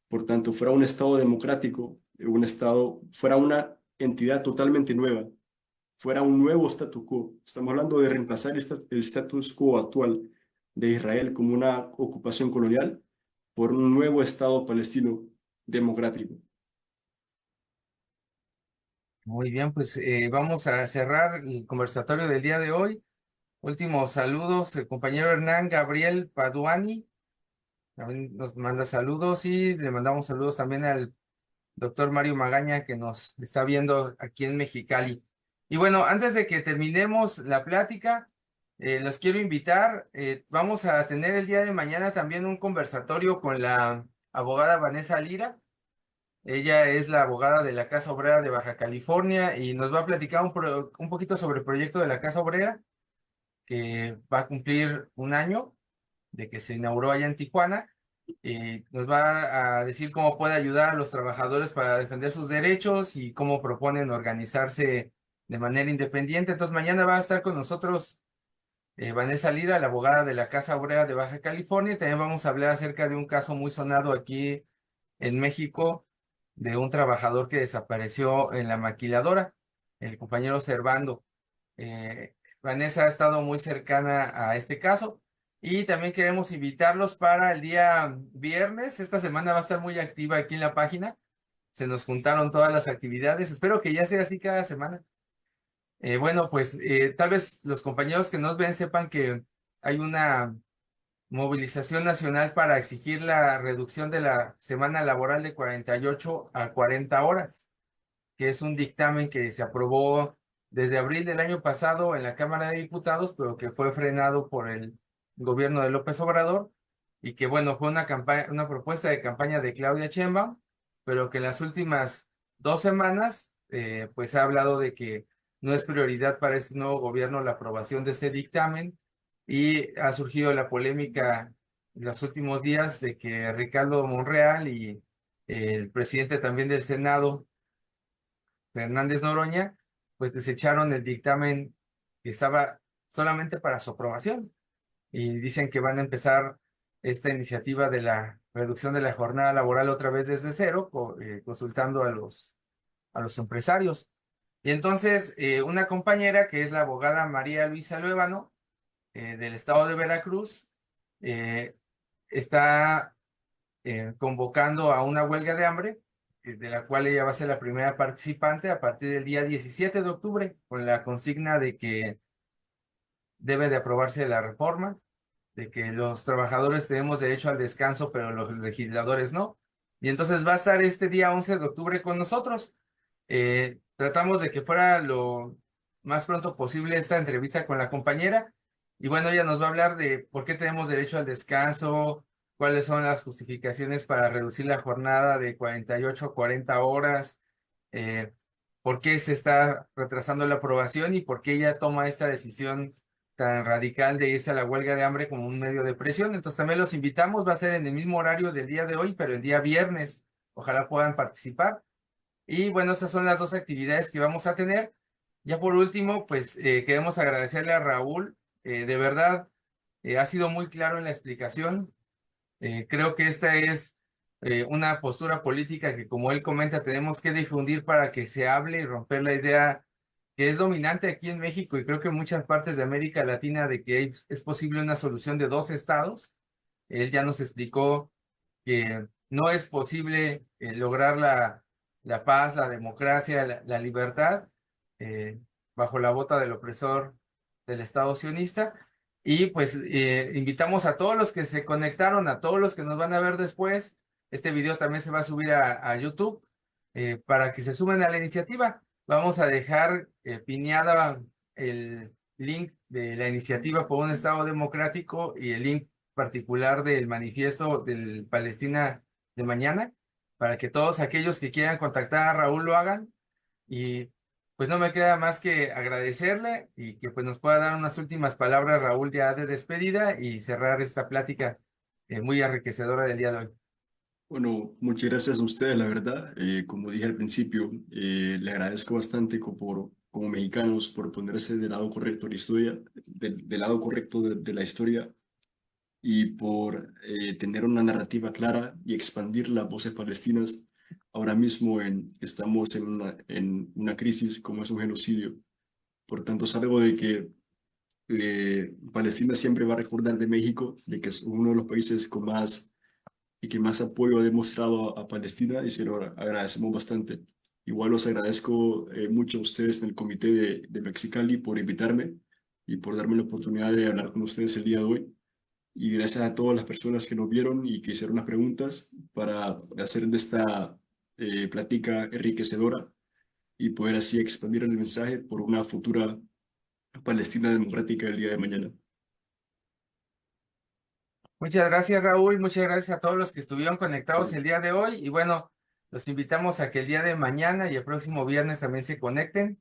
Por tanto, fuera un Estado democrático, fuera una entidad totalmente nueva, fuera un nuevo statu quo. Estamos hablando de reemplazar el status quo actual, de Israel como una ocupación colonial por un nuevo Estado palestino democrático. Muy bien, pues vamos a cerrar el conversatorio del día de hoy. Últimos saludos, el compañero Hernán Gabriel Paduani también nos manda saludos y le mandamos saludos también al doctor Mario Magaña que nos está viendo aquí en Mexicali. Y bueno, antes de que terminemos la plática, los quiero invitar, vamos a tener el día de mañana también un conversatorio con la abogada Vanessa Lira. Ella es la abogada de la Casa Obrera de Baja California y nos va a platicar un poquito sobre el proyecto de la Casa Obrera, que va a cumplir un año de que se inauguró allá en Tijuana. Y nos va a decir cómo puede ayudar a los trabajadores para defender sus derechos y cómo proponen organizarse de manera independiente. Entonces mañana va a estar con nosotros Vanessa Lira, la abogada de la Casa Obrera de Baja California. También vamos a hablar acerca de un caso muy sonado aquí en México de un trabajador que desapareció en la maquiladora, el compañero Servando. Vanessa ha estado muy cercana a este caso y también queremos invitarlos para el día viernes. Esta semana va a estar muy activa aquí en la página. Se nos juntaron todas las actividades. Espero que ya sea así cada semana. Bueno, pues tal vez los compañeros que nos ven sepan que hay una movilización nacional para exigir la reducción de la semana laboral de 48 a 40 horas, que es un dictamen que se aprobó desde abril del año pasado en la Cámara de Diputados, pero que fue frenado por el gobierno de López Obrador y que, bueno, fue una propuesta de campaña de Claudia Sheinbaum, pero que en las últimas 2 semanas, pues ha hablado de que no es prioridad para este nuevo gobierno la aprobación de este dictamen y ha surgido la polémica en los últimos días de que Ricardo Monreal y el presidente también del Senado, Fernández Noroña, pues desecharon el dictamen que estaba solamente para su aprobación y dicen que van a empezar esta iniciativa de la reducción de la jornada laboral otra vez desde cero, consultando a los empresarios. Y entonces una compañera que es la abogada María Luisa Luébano del estado de Veracruz está convocando a una huelga de hambre de la cual ella va a ser la primera participante a partir del día 17 de octubre, con la consigna de que debe de aprobarse la reforma, de que los trabajadores tenemos derecho al descanso, pero los legisladores no. Y entonces va a estar este día 11 de octubre con nosotros. Tratamos de que fuera lo más pronto posible esta entrevista con la compañera. Y bueno, ella nos va a hablar de por qué tenemos derecho al descanso, cuáles son las justificaciones para reducir la jornada de 48 a 40 horas, por qué se está retrasando la aprobación y por qué ella toma esta decisión tan radical de irse a la huelga de hambre como un medio de presión. Entonces también los invitamos, va a ser en el mismo horario del día de hoy, pero el día viernes. Ojalá puedan participar. Y bueno, estas son las 2 actividades que vamos a tener. Ya por último, pues queremos agradecerle a Raúl. De verdad, ha sido muy claro en la explicación. Creo que esta es una postura política que, como él comenta, tenemos que difundir para que se hable y romper la idea que es dominante aquí en México y creo que en muchas partes de América Latina de que es posible una solución de 2 estados. Él ya nos explicó que no es posible lograr la paz, la democracia, la libertad bajo la bota del opresor del Estado sionista. Y pues invitamos a todos los que se conectaron, a todos los que nos van a ver después. Este video también se va a subir a YouTube para que se sumen a la iniciativa. Vamos a dejar pineada el link de la iniciativa por un Estado democrático y el link particular del manifiesto del Palestina de mañana, para que todos aquellos que quieran contactar a Raúl lo hagan. Y pues no me queda más que agradecerle y que pues nos pueda dar unas últimas palabras, Raúl, ya de despedida y cerrar esta plática muy enriquecedora del día de hoy. Bueno, muchas gracias a ustedes, la verdad. Como dije al principio, le agradezco bastante como mexicanos por ponerse del lado correcto de la historia, del lado correcto de la historia y por tener una narrativa clara y expandir las voces palestinas. Ahora mismo estamos en una crisis como es un genocidio. Por tanto, es algo de que Palestina siempre va a recordar de México, de que es uno de los países con más y que más apoyo ha demostrado a Palestina y se lo agradecemos bastante. Igual los agradezco mucho a ustedes en el comité de Mexicali por invitarme y por darme la oportunidad de hablar con ustedes el día de hoy. Y gracias a todas las personas que nos vieron y que hicieron las preguntas para hacer de esta plática enriquecedora y poder así expandir el mensaje por una futura Palestina democrática el día de mañana. Muchas gracias, Raúl. Muchas gracias a todos los que estuvieron conectados el día de hoy. Y bueno, los invitamos a que el día de mañana y el próximo viernes también se conecten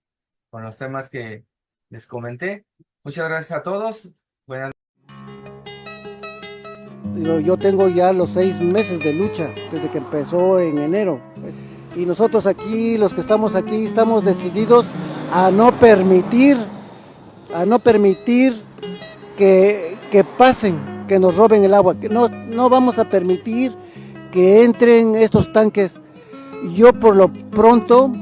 con los temas que les comenté. Muchas gracias a todos. Buenas Yo tengo ya los 6 meses de lucha desde que empezó en enero. Y nosotros aquí, los que estamos aquí, estamos decididos a no permitir que pasen, que nos roben el agua, que no vamos a permitir que entren estos tanques. Yo por lo pronto,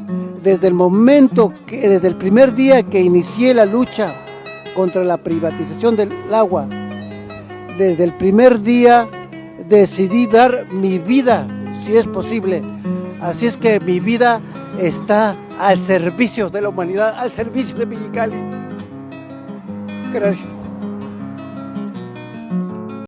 desde el primer día que inicié la lucha contra la privatización del agua, desde el primer día decidí dar mi vida, si es posible. Así es que mi vida está al servicio de la humanidad, al servicio de Mexicali. Gracias.